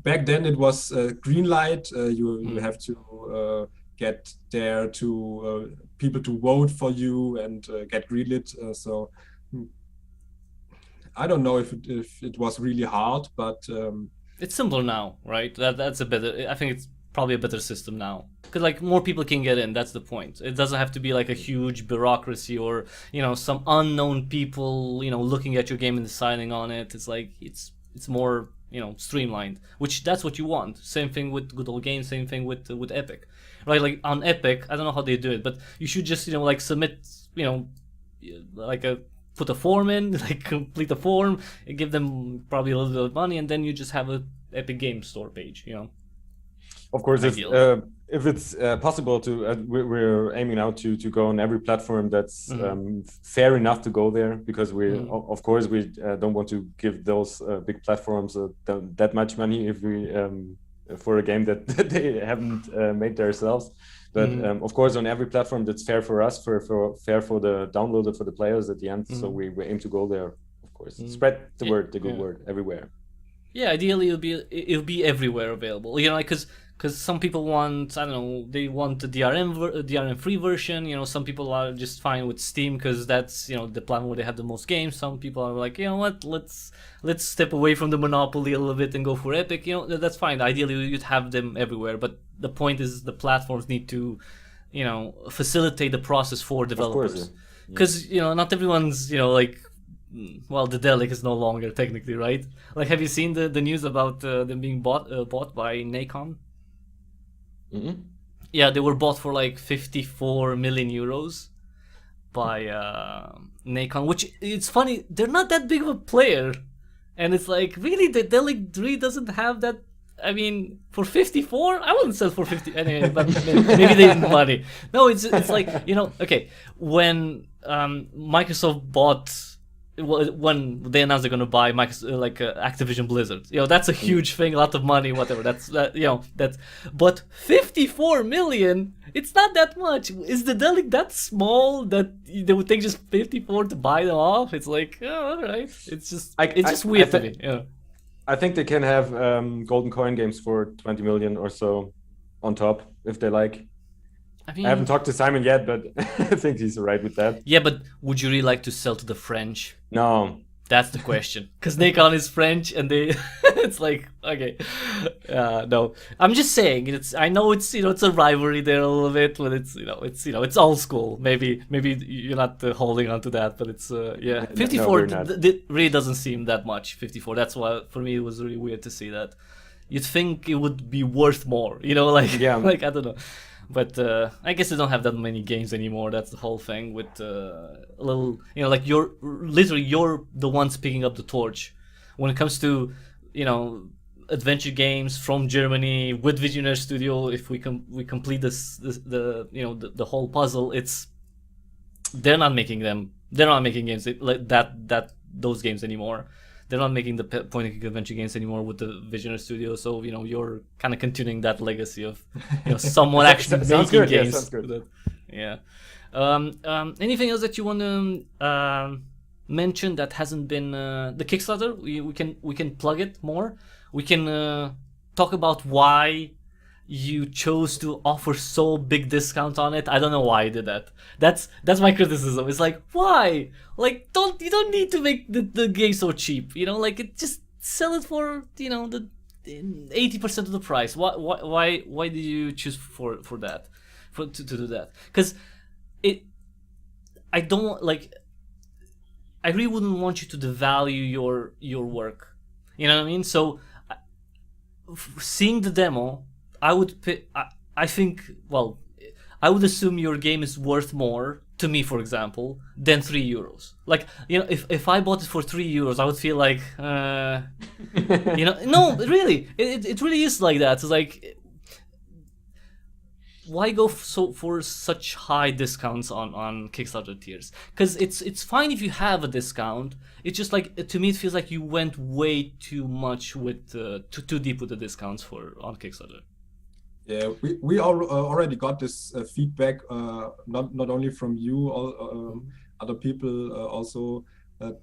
back then it was Greenlight. You have to get there to people to vote for you and get greenlit. So I don't know if it was really hard, but it's simpler now, right? That's a better. I think it's probably a better system now, because like more people can get in. That's the point. It doesn't have to be like a huge bureaucracy or, you know, some unknown people, you know, looking at your game and deciding on it. It's like it's more, you know, streamlined, which that's what you want. Same thing with Good Old Games. Same thing with Epic, right? Like on Epic, I don't know how they do it, but you should just, you know, like submit, you know, like put a form in, like complete the form, and give them probably a little bit of money, and then you just have a Epic Games Store page, you know. Of course, if it's possible to, we're aiming now to go on every platform that's fair enough to go there, because of course, we don't want to give those big platforms that much money if we for a game that they haven't made themselves. But of course, on every platform that's fair for us, fair for the downloader, for the players at the end. So we aim to go there. Of course, spread the word, the good word, everywhere. Yeah, ideally it'll be everywhere available. You know, like because some people want, I don't know, they want the DRM free version. You know, some people are just fine with Steam because that's, you know, the platform where they have the most games. Some people are like, you know what, let's step away from the monopoly a little bit and go for Epic. You know, that's fine. Ideally, you'd have them everywhere, but the point is the platforms need to, you know, facilitate the process for developers. Because you know, not everyone's, you know, like, well, the Delic is no longer technically, right? Like, have you seen the news about them being bought by Nacon? Yeah, they were bought for like 54 million euros by Nacon, which, it's funny, they're not that big of a player, and it's like, really, the Delic 3 doesn't have that. I mean, for 54, I wouldn't sell for 50 anyway, but maybe they didn't money. No, it's like, you know, okay, when Microsoft bought, when they announced they're gonna buy Activision Blizzard, you know, that's a huge thing, a lot of money, whatever. You know, but 54 million, it's not that much. Is the Delic that small that they would take just 54 to buy them off? It's like, oh, all right. It's just weird to me. Yeah. I think they can have golden coin games for 20 million or so on top if they like. I haven't talked to Simon yet, but I think he's right with that. Yeah, but would you really like to sell to the French? No. That's the question. Because Nacon is French, and they, it's like, okay, no. I'm just saying. I know it's, you know, it's a rivalry there a little bit, but it's old school. Maybe you're not holding on to that, but it's 54. It really doesn't seem that much. 54. That's why for me it was really weird to see that. You'd think it would be worth more, you know, like like, I don't know. But I guess they don't have that many games anymore. That's the whole thing with a little, you know, like you're the ones picking up the torch when it comes to, you know, adventure games from Germany with Visionary Studio. If we complete the you know, the whole puzzle, they're not making games like those games anymore. They're not making the point-and-click adventure games anymore with the Visionary Studio, so, you know, you're kind of continuing that legacy of, you know, someone actually making games. Sounds good. Yeah. Anything else that you want to mention that hasn't been the Kickstarter? We can plug it more. We can talk about why you chose to offer so big discount on it. I don't know why you did that. That's my criticism. It's like, why? Like, you don't need to make the game so cheap. You know, like, just sell it for, you know, the 80% of the price. Why did you choose for that? To do that? Because I don't like. I really wouldn't want you to devalue your work. You know what I mean? So, seeing the demo, I would I think, well, I would assume your game is worth more to me, for example, than €3. Like, you know, if I bought it for €3, I would feel like, you know, no, really, it really is like that. It's like, why go for such high discounts on Kickstarter tiers? Because it's fine if you have a discount. It's just like, to me, it feels like you went way too much with too deep with the discounts on Kickstarter. Yeah, we already got this feedback, not only from you, other people also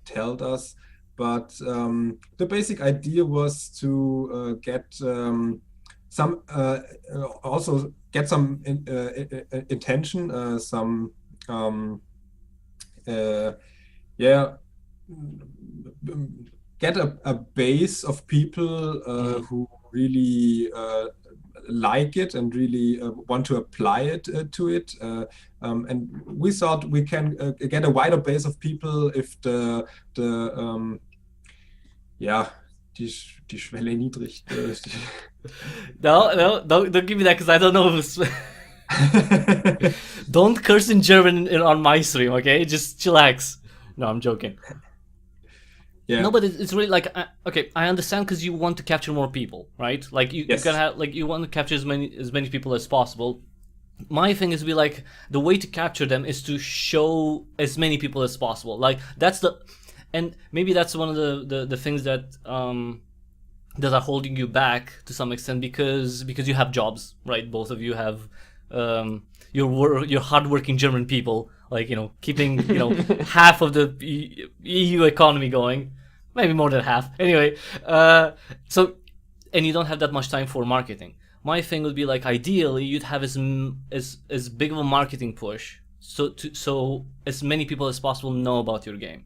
told us. But the basic idea was to get some also get some intention, some yeah, get a base of people who really like it and really want to apply it to it, and we thought we can get a wider base of people if ja, die Schwelle niedrig. No, don't give me that, because I don't know. Don't curse in German on my stream, okay? Just chillax. No, I'm joking. Yeah. No, but it's really like, okay, I understand, because you want to capture more people, right? Like you can have, like, you want to capture as many people as possible. My thing is, like, the way to capture them is to show as many people as possible. Like, and maybe that's one of the things that that are holding you back to some extent, because you have jobs, right? Both of you have you're hardworking German people, like, you know, keeping, you know, half of the EU economy going, maybe more than half. Anyway, so, and you don't have that much time for marketing. My thing would be, like, ideally you'd have as big of a marketing push, so as many people as possible know about your game.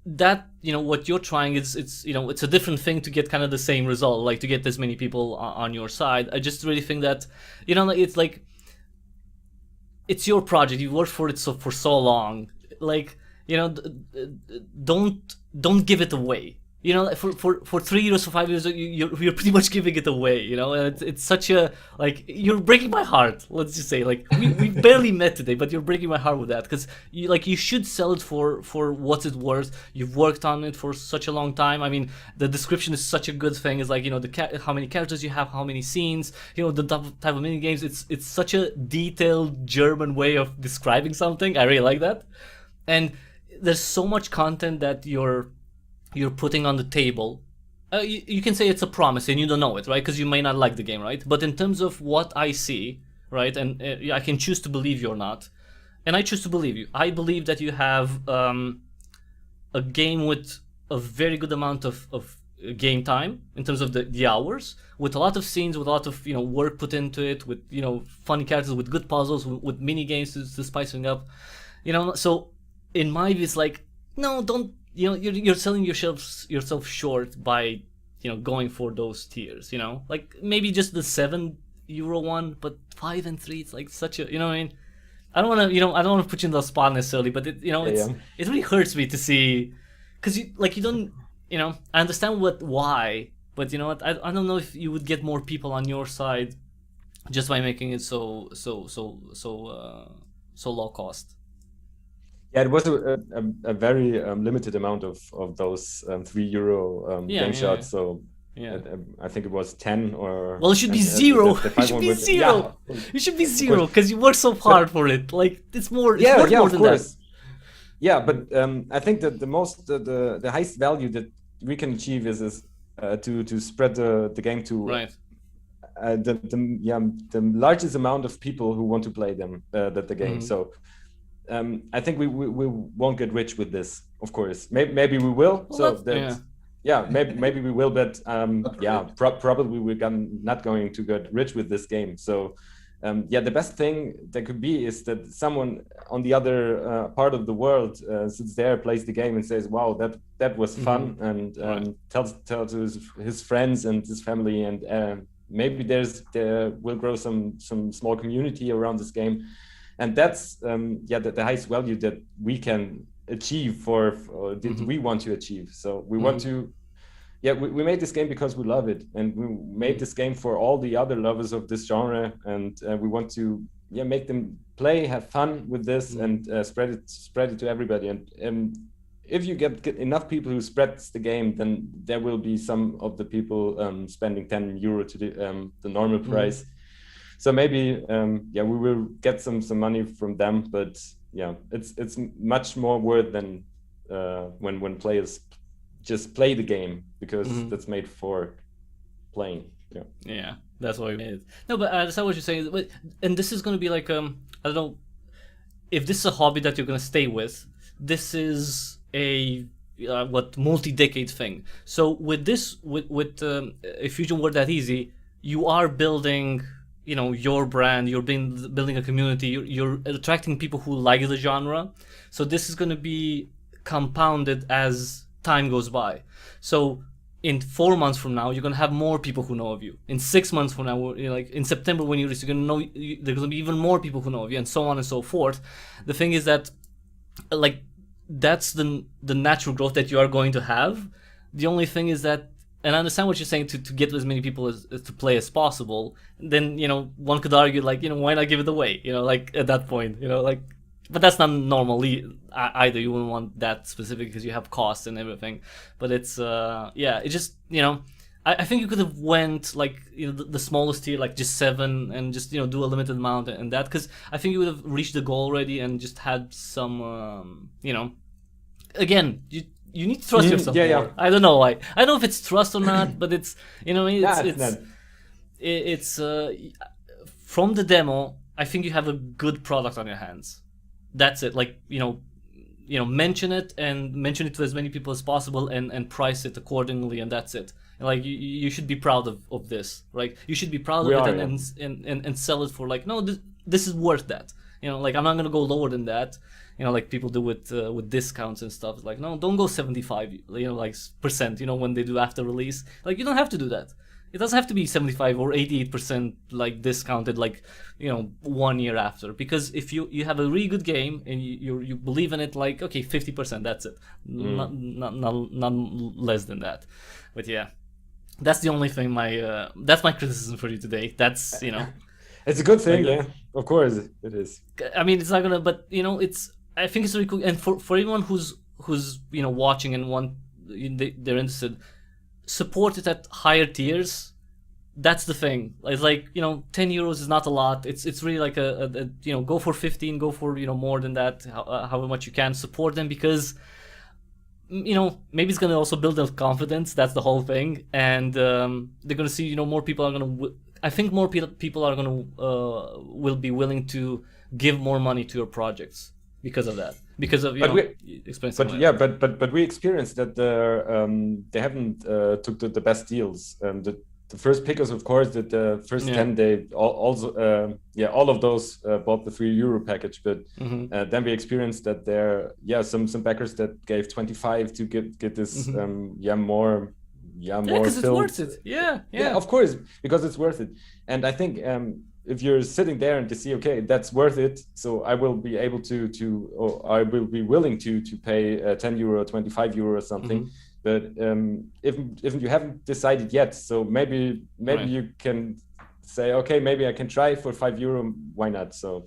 That, you know, what you're trying is, it's, you know, it's a different thing to get kind of the same result, like to get as many people on your side. I just really think that, you know, it's like, it's your project, you worked for it for so long, like, you know, don't give it away. You know, for €3, for €5, you're pretty much giving it away, you know, and it's such a, like, you're breaking my heart, let's just say. Like, we barely met today, but you're breaking my heart with that, because you should sell it for what's it worth. You've worked on it for such a long time. I mean, the description is such a good thing. It's like, you know, how many characters you have, how many scenes, you know, the type of mini games. It's such a detailed German way of describing something. I really like that. And there's so much content that you're putting on the table. You can say it's a promise and you don't know it, right? Because you may not like the game, right? But in terms of what I see, right, and I can choose to believe you or not, and I choose to believe you. I believe that you have a game with a very good amount of game time in terms of the hours, with a lot of scenes, with a lot of, you know, work put into it, with, you know, funny characters, with good puzzles, with mini games to spice things up, you know. So in my view, it's like, no, don't. You know, you're selling yourself short by, you know, going for those tiers. You know, like maybe just the €7 one, but 5 and 3, it's like such a, you know what I mean? I don't want to, you know, I don't want to put you in the spot necessarily, but it, you know, it really hurts me to see, because you don't, you know, I understand why, but you know what, I don't know if you would get more people on your side just by making it so low cost. Yeah, it was a very limited amount of those €3 game shots. So I think it was 10 or. Well, it should be 0. It should be 0. It should be 0 because you worked so hard for it. Like, it's more. It's worth more than that. Yeah, but I think that the highest value that we can achieve is to spread the game to the largest amount of people who want to play the game. So. I think we won't get rich with this, of course. Maybe we will. Well, so maybe we will, but probably we're not going to get rich with this game. So the best thing that could be is that someone on the other part of the world sits there, plays the game, and says, "Wow, that was fun," and tells to his friends and his family, and maybe there will grow some small community around this game. and that's the highest value that we can achieve that we want to achieve. So we want to. Yeah, we made this game because we love it, and we made this game for all the other lovers of this genre, and we want to make them play, have fun with this, and spread it to everybody. And if you get enough people who spreads the game, then there will be some of the people spending €10 to the normal price. So maybe we will get some money from them, but it's much more worth than when players just play the game, because that's made for playing. Yeah, that's why we made it. No, but that's not what you're saying. But, and this is going to be like, I don't know, if this is a hobby that you're going to stay with, this is a multi-decade thing. So with this, with a Fusion World That Easy, you are building, your brand. You're building a community. You're attracting people who like the genre. So this is going to be compounded as time goes by. So in 4 months from now, you're gonna have more people who know of you. In 6 months from now, like in September when you're gonna know, there's gonna be even more people who know of you, and so on and so forth. The thing is that, like, that's the natural growth that you are going to have. The only thing is that, and I understand what you're saying, to get as many people as to play as possible. Then one could argue, like, why not give it away? Like at that point, like. But that's not normally either. You wouldn't want that specific because you have costs and everything. But it's it just I think you could have went like the smallest tier, like just 7, and just do a limited amount and that, because I think you would have reached the goal already and just had some again you need to trust yourself more. Yeah. I don't know why. I don't know if it's trust or not, but it's it's from the demo. I think you have a good product on your hands. That's it. Like, mention it to as many people as possible, and price it accordingly, and that's it. And like you should be proud of this, right? You should be proud of it and sell it for like, no, this is worth that. Like I'm not gonna go lower than that. Like people do with discounts and stuff. Like, no, don't go 75, percent. When they do after release, like you don't have to do that. It doesn't have to be 75 or 88% like discounted, like 1 year after. Because if you have a really good game and you believe in it, like, okay, 50%, that's it, not less than that. But yeah, that's the only thing. That's my criticism for you today. That's it's a good thing, yeah. Of course it is. I mean, it's not gonna, but I think it's really cool. And for anyone who's watching and they're interested, support it at higher tiers. That's the thing. It's like €10 is not a lot. It's really like a go for 15, go for more than that, however much you can. Support them, because maybe it's gonna also build their confidence. That's the whole thing, and they're gonna see more people are gonna. I think more people are gonna will be willing to give more money to your projects because of that. Because of but we experienced that they haven't took the best deals. The first pickers, of course, that the first 10 they also all of those bought the €3 package. But then we experienced that there some backers that gave 25 to get this more because it's worth it. Yeah, of course, because it's worth it. And I think if you're sitting there and to see, okay, that's worth it, so I will be able or I will be willing to pay €10, €25 or something. But if you haven't decided yet, so maybe you can say, okay, maybe I can try for €5. Why not? So.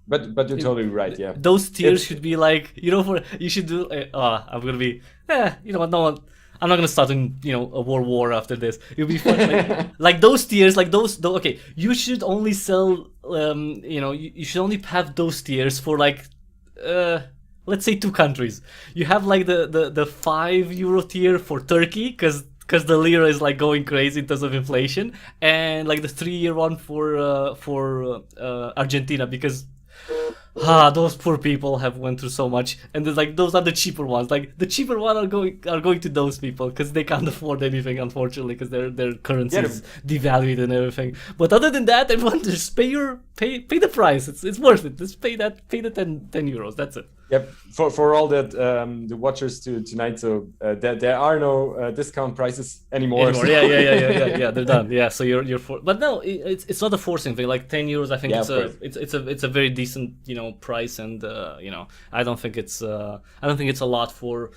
But you're totally right, yeah. Those tiers should be like, you should do. I'm gonna be, I'm not gonna start a world war after this. It'll be fun. like those tiers, okay. You should only sell. You should only have those tiers for like, let's say 2 countries. You have like the €5 tier for Turkey, because the lira is like going crazy in terms of inflation, and like the 3-year one for Argentina, because. Those poor people have went through so much, and there's like those are the cheaper ones. Like the cheaper ones are going to those people because they can't afford anything, unfortunately, because their currency is devalued and everything. But other than that, everyone just pay the price. It's worth it. Just pay the €10. That's it. Yep, for all that the watchers tonight, so there are no discount prices anymore. So. Yeah, they're done. Yeah, so you're for, but no, it's not a forcing thing. Like €10, I think it's a very decent price, and I don't think it's a lot for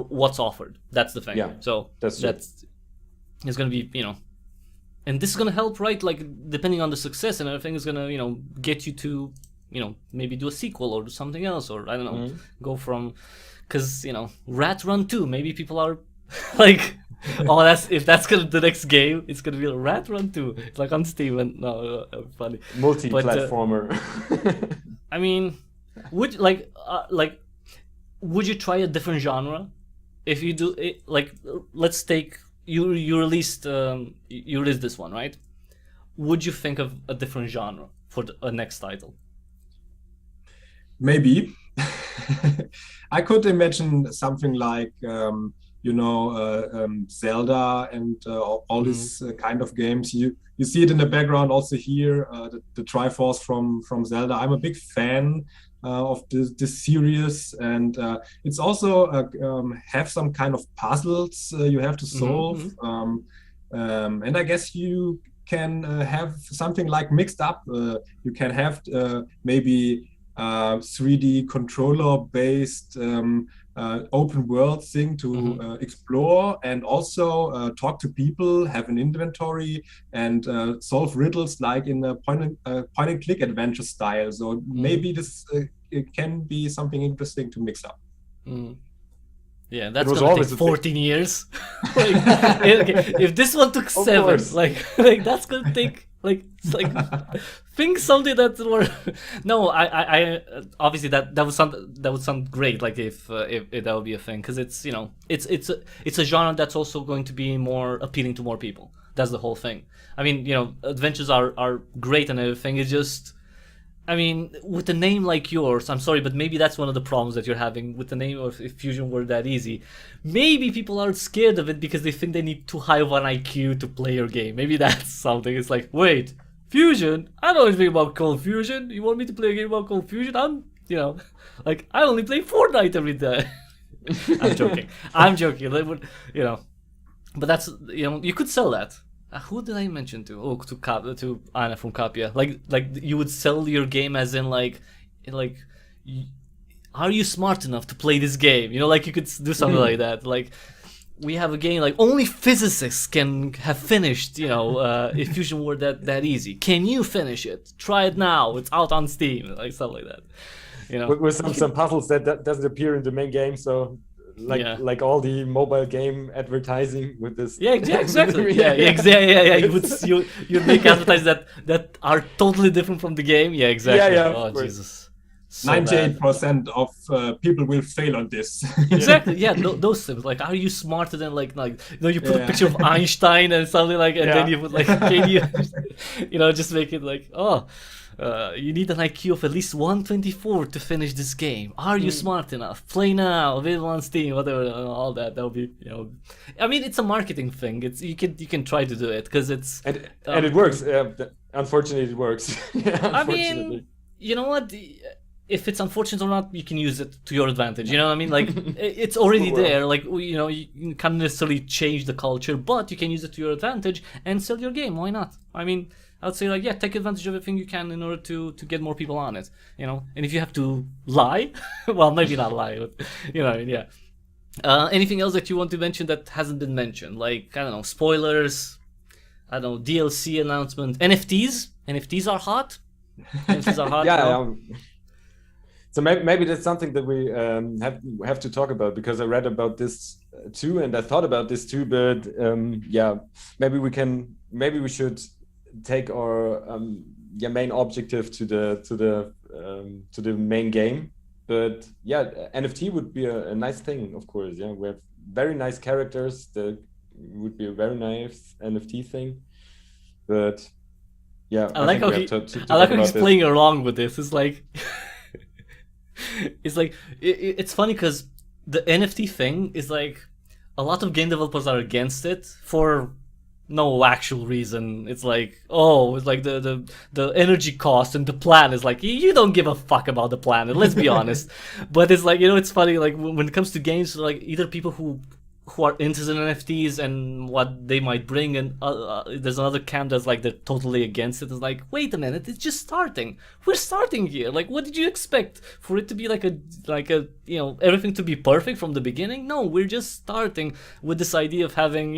what's offered. That's the thing. Yeah, so that's it's gonna be and this is gonna help, right? Like depending on the success and everything, is gonna get you to maybe do a sequel or do something else, or I don't know, go from, because Rat Run 2, maybe people are like, oh, if that's gonna the next game, it's gonna be Rat Run 2. It's like on Steam, and funny multi-platformer. I mean, would you try a different genre if you do it? Like, let's take you released this one, right? Would you think of a different genre for a next title? Maybe. I could imagine something like Zelda and all these kind of games. You see it in the background also here, the Triforce from Zelda. I'm a big fan of this series, and it's also have some kind of puzzles you have to solve, and I guess you can have something like mixed up. You can have maybe 3D controller based open world thing to explore, and also talk to people, have an inventory, and solve riddles like in a point and click adventure style. So maybe this it can be something interesting to mix up. Yeah, that's gonna take 14 years. If this one took 7, like that's gonna take think something that were no. I obviously that would sound great. Like if that would be a thing, because it's it's a genre that's also going to be more appealing to more people. That's the whole thing. I mean, adventures are great and everything. It's just, I mean, with a name like yours, I'm sorry, but maybe that's one of the problems that you're having with the name. Or if Fusion were that easy, maybe people are scared of it because they think they need too high of an IQ to play your game. Maybe that's something. It's like, wait, Fusion? I don't know anything about Cold Fusion. You want me to play a game about Cold Fusion? Like, I only play Fortnite every day. I'm joking. They would, but that's, you could sell that. Who did I mention to? Oh, to Anna from Capia. Like you would sell your game as in like, are you smart enough to play this game? Like you could do something like that. Like, we have a game like only physicists can have finished. If Fusion were that easy, can you finish it? Try it now. It's out on Steam. Like stuff like that. With some puzzles that doesn't appear in the main game. So. Like all the mobile game advertising with this. Yeah, exactly. Yeah. You'd make advertisements that are totally different from the game. Yeah, exactly. Yeah. Oh Jesus. So 98% of people will fail on this. Exactly. Yeah, those things. Like, are you smarter than you put a picture of Einstein and something like, and then you put can you, just make it like, you need an IQ of at least 124 to finish this game. Are you smart enough? Play now, available on Steam, whatever, all that. That'll be, I mean, it's a marketing thing. It's you can try to do it because it's and it works. Unfortunately, it works. I mean, you know what? If it's unfortunate or not, you can use it to your advantage. You know what I mean? Like, it's already there. Like, you can't necessarily change the culture, but you can use it to your advantage and sell your game. Why not? I mean, I would say, take advantage of everything you can in order to get more people on it. And if you have to lie, well, maybe not lie, but yeah. Anything else that you want to mention that hasn't been mentioned? Like, I don't know, spoilers. I don't know, DLC announcement, NFTs. NFTs are hot. NFTs are hot. Yeah. So maybe that's something that we have to talk about, because I read about this too, and I thought about this too. But maybe we should take our main objective to the main game. But NFT would be a nice thing, of course. Yeah, we have very nice characters. That would be a very nice NFT thing. But I like how he's playing along with this. It's like. It's funny because the NFT thing is like, a lot of game developers are against it for no actual reason. It's like, oh, it's like the energy cost and the plan is like, you don't give a fuck about the planet, let's be honest. But it's like, it's funny, like when it comes to games, like either people who are interested in NFTs and what they might bring, and there's another camp that's like they're totally against it. It's like, wait a minute, it's just starting. We're starting here. Like, what did you expect for it to be like a everything to be perfect from the beginning? No, we're just starting with this idea of having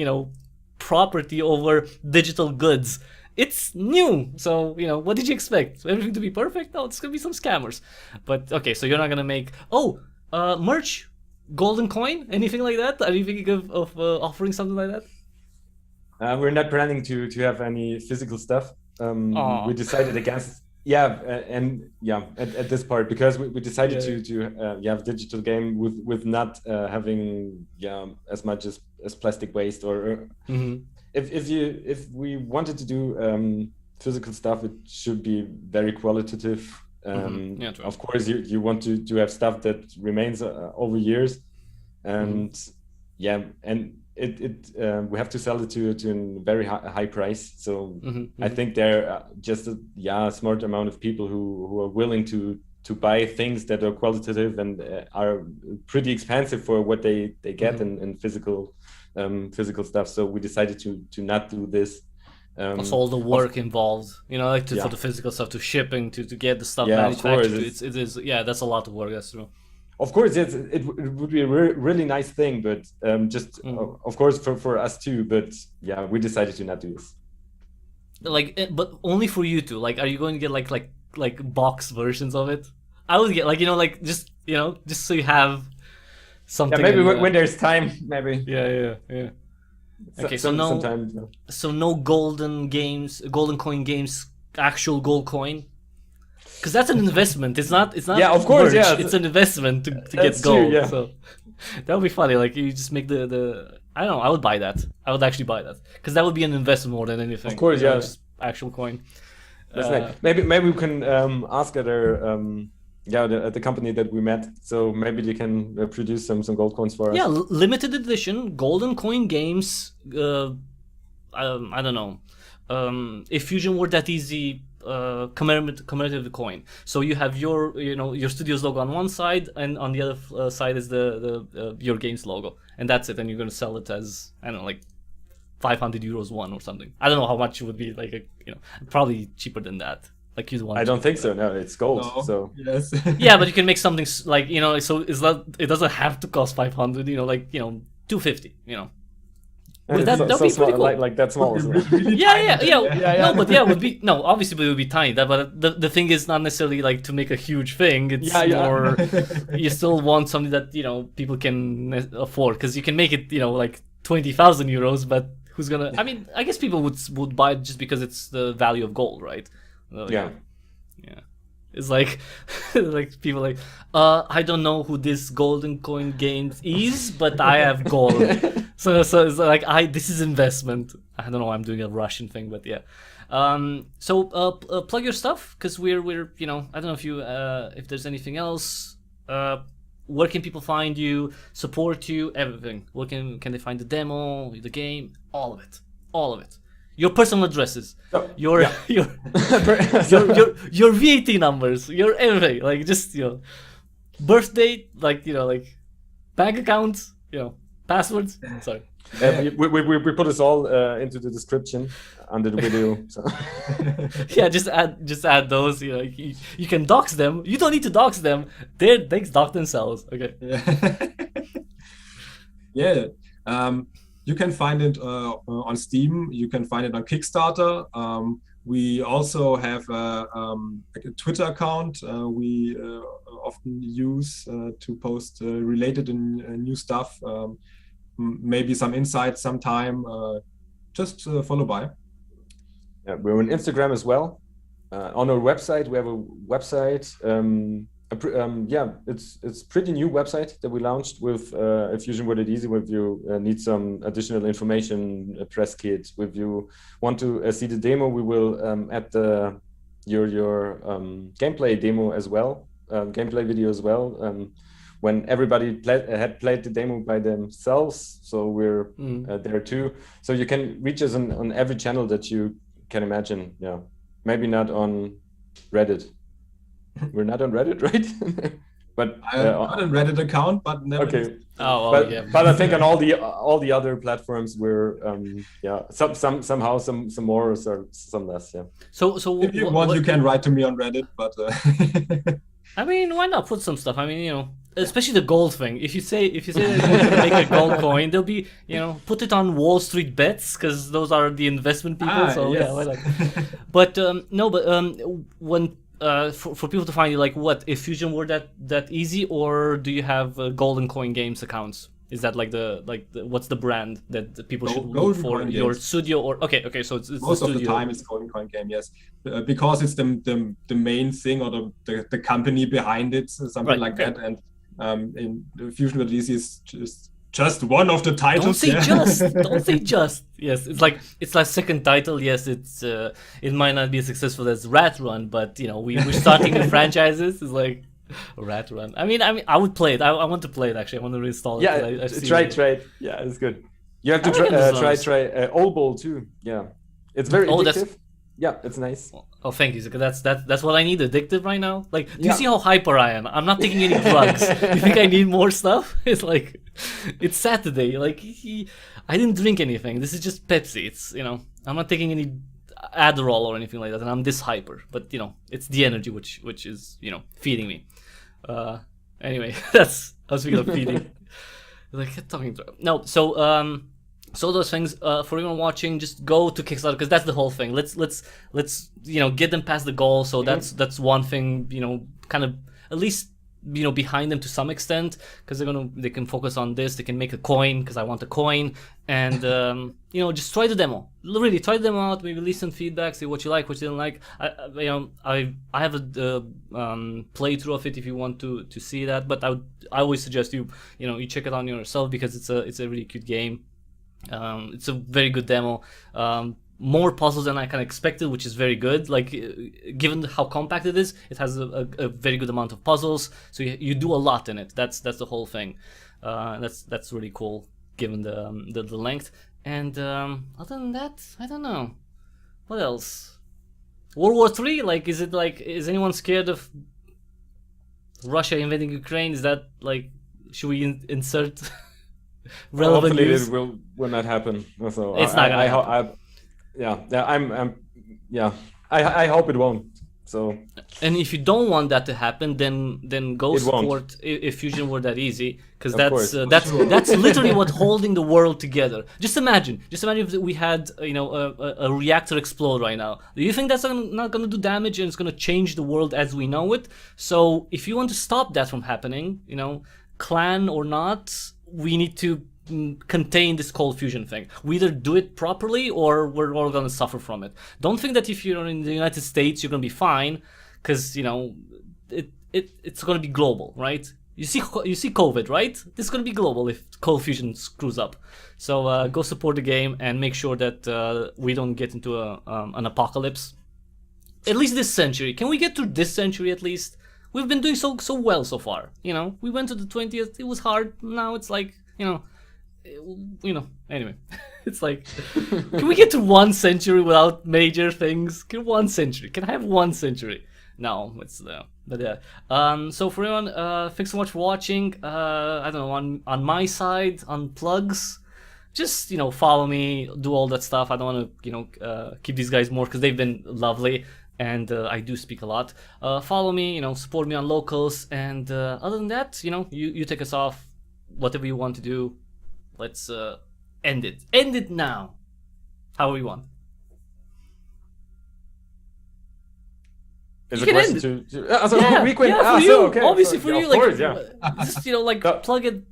property over digital goods. It's new, so what did you expect? Everything to be perfect? No, it's gonna be some scammers. But okay, so you're not gonna make merch. Golden coin? Anything like that? Are you thinking of offering something like that? We're not planning to have any physical stuff. We decided against at this part, because we decided to have digital game with not having as much as plastic waste or if we wanted to do physical stuff, it should be very qualitative. Of course, you want to have stuff that remains over years, and we have to sell it to a very high price. So I think there are just a smart amount of people who are willing to buy things that are qualitative and are pretty expensive for what they get in physical stuff. So we decided to not do this. Also all the work involved, for the physical stuff, to shipping, to get the stuff manufactured. It is that's a lot of work. That's true. Of course, it would be a really nice thing, but of course for us too. But we decided to not do this. But only for you two. Like, are you going to get like box versions of it? I would get just so you have something. Yeah, maybe when there's time, maybe. Yeah. Okay, so no golden coin games, actual gold coin, because that's an investment. It's not. Yeah, of course. Merch. It's an investment to get gold. True, so that would be funny. Like, you just make the. I don't know. I would buy that. I would actually buy that, because that would be an investment more than anything. Of course, just actual coin. That's nice. Maybe we can ask other. The company that we met, so maybe they can produce some gold coins for us. Yeah, limited edition golden coin games. I don't know. If Fusion were that easy, commemorative coin. So you have your studio's logo on one side, and on the other side is the your game's logo, and that's it. And you're gonna sell it as, I don't know, like 500 euros one or something. I don't know how much it would be. Like probably cheaper than that. Like, you'd want. I don't think so. No, it's gold. No. So yes. Yeah, but you can make something like so it's not. It doesn't have to cost 500. 250. Would that be pretty cool. Like that small. Yeah. No, but it would be obviously it would be tiny. But the thing is not necessarily like to make a huge thing. It's more you still want something that people can afford, because you can make it like 20,000 euros, but who's gonna? I mean, I guess people would buy it just because it's the value of gold, right? Yeah. It's like like people like I don't know who this golden coin game is, but I have gold. so it's like this is investment. I don't know why I'm doing a Russian thing, but yeah. Plug your stuff, because we're I don't know if you if there's anything else. Where can people find you, support you, everything? Where can they find the demo, the game, all of it? Your personal addresses, your VAT numbers, your everything, like just birth date, like bank accounts, passwords. Sorry. We put this all into the description under the video. So. Yeah, just add those. You can dox them. You don't need to dox them. They dox themselves. Okay. Yeah. You can find it on Steam. You can find it on Kickstarter. We also have a Twitter account we often use to post related and new stuff. Maybe some insights sometime. Just follow by. Yeah, we're on Instagram as well. On our website, we have a website. It's pretty new website that we launched with Fusion Word It Easy. If you need some additional information, a press kit, if you want to see the demo, we will add your gameplay demo as well, gameplay video as well. when everybody had played the demo by themselves. So we're there too. So you can reach us on every channel that you can imagine. Yeah, maybe not on Reddit. We're not on Reddit, right? But I'm not a Reddit account, but never. Okay. Yeah. But I think on all the other platforms we're somehow some more or some less. Yeah. So if you want, you can write to me on Reddit, but I mean, why not put some stuff? I mean, you know, especially the gold thing. If you say that you're gonna make a gold coin, there'll be, you know, put it on Wall Street bets because those are the investment people. So yes. yeah, why not? But when for people to find you, like, what if Fusion were that easy, or do you have Golden Coin Games accounts? Is that like the what's the brand that people should look for? Your studio or okay, so it's most of the time it's Golden Coin Game, yes, because it's the main thing or the company behind it, something like that. And in Fusion at least is just one of the titles. Don't say just. Don't say just. Yes, it's like second title. Yes, it might not be as successful as Rat Run, but you know we're starting new franchises. It's like Rat Run. I mean, I would play it. I want to play it actually. I want to reinstall it. Yeah, try it. Yeah, it's good. You have to try Old Bowl too. Yeah, it's very addictive. Yeah, it's nice. Oh, thank you. That's what I need. Addictive right now. Like, do you see how hyper I am? I'm not taking any drugs. You think I need more stuff? It's like, it's Saturday. Like, I didn't drink anything. This is just Pepsi. It's, you know, I'm not taking any Adderall or anything like that, and I'm this hyper. But you know, it's the energy which is, you know, feeding me. Anyway, I was speaking of feeding. Like, talking to no. So those things, for everyone watching, just go to Kickstarter because that's the whole thing. Let's you know, get them past the goal. So that's one thing, you know, kind of at least, you know, behind them to some extent, because they can focus on this. They can make a coin because I want a coin, and you know, just try the demo. Really try the demo out. Maybe listen feedback, see what you like, what you didn't like. I have a playthrough of it if you want to see that. But I always suggest you check it on yourself because it's a really cute game. It's a very good demo. More puzzles than I kind of expected, which is very good. Like, given how compact it is, it has a very good amount of puzzles. So you do a lot in it. That's the whole thing. That's really cool, given the length. And other than that, I don't know. What else? World War III? Like, is anyone scared of Russia invading Ukraine? Is that like, should we insert? Relevant hopefully news? It will not happen. So it's not gonna happen. I hope it won't. So, and if you don't want that to happen, then go support if Fusion were that easy, because that's literally what holding the world together. Just imagine if we had a reactor explode right now. Do you think that's not going to do damage and it's going to change the world as we know it? So if you want to stop that from happening, clan or not, we need to contain this cold fusion thing. We either do it properly or we're all gonna suffer from it. Don't think that if you're in the United States you're gonna be fine, because it's gonna be global, right? You see COVID, right? This is gonna be global if cold fusion screws up. So go support the game and make sure that we don't get into an apocalypse. At least this century. Can we get through this century at least? We've been doing so well so far. We went to the 20th. It was hard. Now it's like anyway, it's like, can we get to 1 century without major things? Can I have 1 century? No, it's but yeah. So for everyone, thanks so much for watching. I don't know, on my side, on plugs, just follow me, do all that stuff. I don't want to keep these guys more because they've been lovely, and I do speak a lot. Follow me, support me on locals, and other than that, you take us off. Whatever you want to do, let's end it. End it now. However you want. Is a question for you. Okay. Obviously for you, like, course, yeah. Just plug it.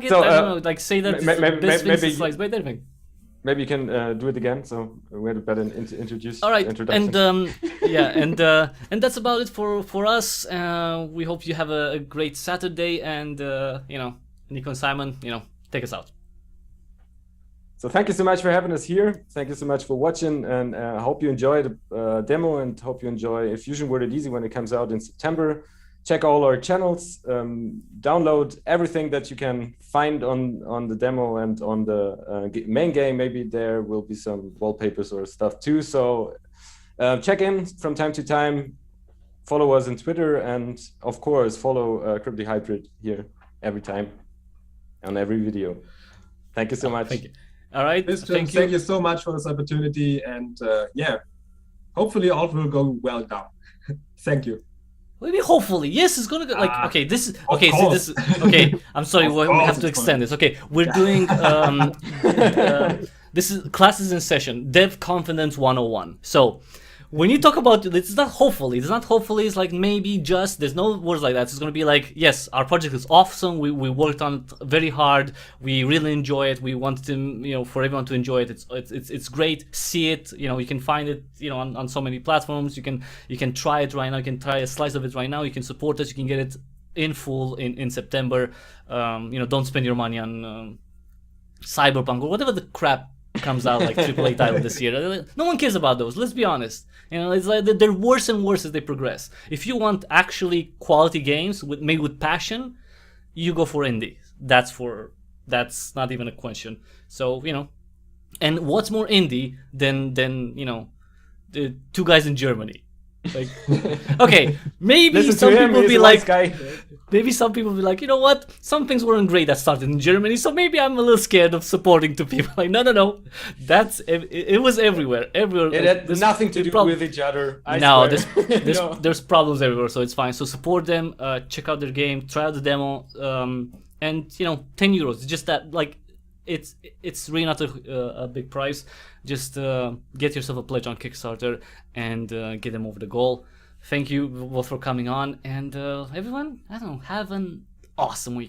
So, I don't know, like say that maybe slice, but everything. Maybe you can do it again, so we had a better introduction. All right, and and that's about it for us. We hope you have a great Saturday, and Nico and Simon, take us out. So thank you so much for having us here. Thank you so much for watching, and I hope you enjoy the demo, and hope you enjoy Fusion Word It Easy when it comes out in September. check all our channels, download everything that you can find on the demo and on the main game. Maybe there will be some wallpapers or stuff too. So check in from time to time, follow us on Twitter, and of course follow Cryptic Hybrid here every time on every video. Thank you so much. Thank you. All right. Thank you so much for this opportunity, and yeah, hopefully all will go well now. Thank you. Maybe hopefully, yes, it's gonna go. Like, okay, this is okay. See, this is okay. I'm sorry, we have to extend this. Okay, we're doing this is classes in session, Dev Confidence 101. So when you talk about it's not hopefully, it's like maybe just, there's no words like that. It's gonna be like, yes, our project is awesome. We worked on it very hard. We really enjoy it. We want to, for everyone to enjoy it. It's great. See it. You can find it, on so many platforms. You can try it right now. You can try a slice of it right now. You can support us. You can get it in full in September. Don't spend your money on Cyberpunk or whatever the crap comes out like AAA title this year. No one cares about those. Let's be honest. It's like they're worse and worse as they progress. If you want actually quality games made with passion, you go for indie. That's not even a question. So and what's more indie than the two guys in Germany? Like, okay, maybe some people will be like, you know what? Some things weren't great that started in Germany, so maybe I'm a little scared of supporting two people. Like, no, it was everywhere. It had nothing to do with each other. There's problems everywhere, so it's fine. So support them, check out their game, try out the demo, and €10. It's just that, like, it's really not a big price. Just get yourself a pledge on Kickstarter and get them over the goal. Thank you both for coming on, and everyone, have an awesome week.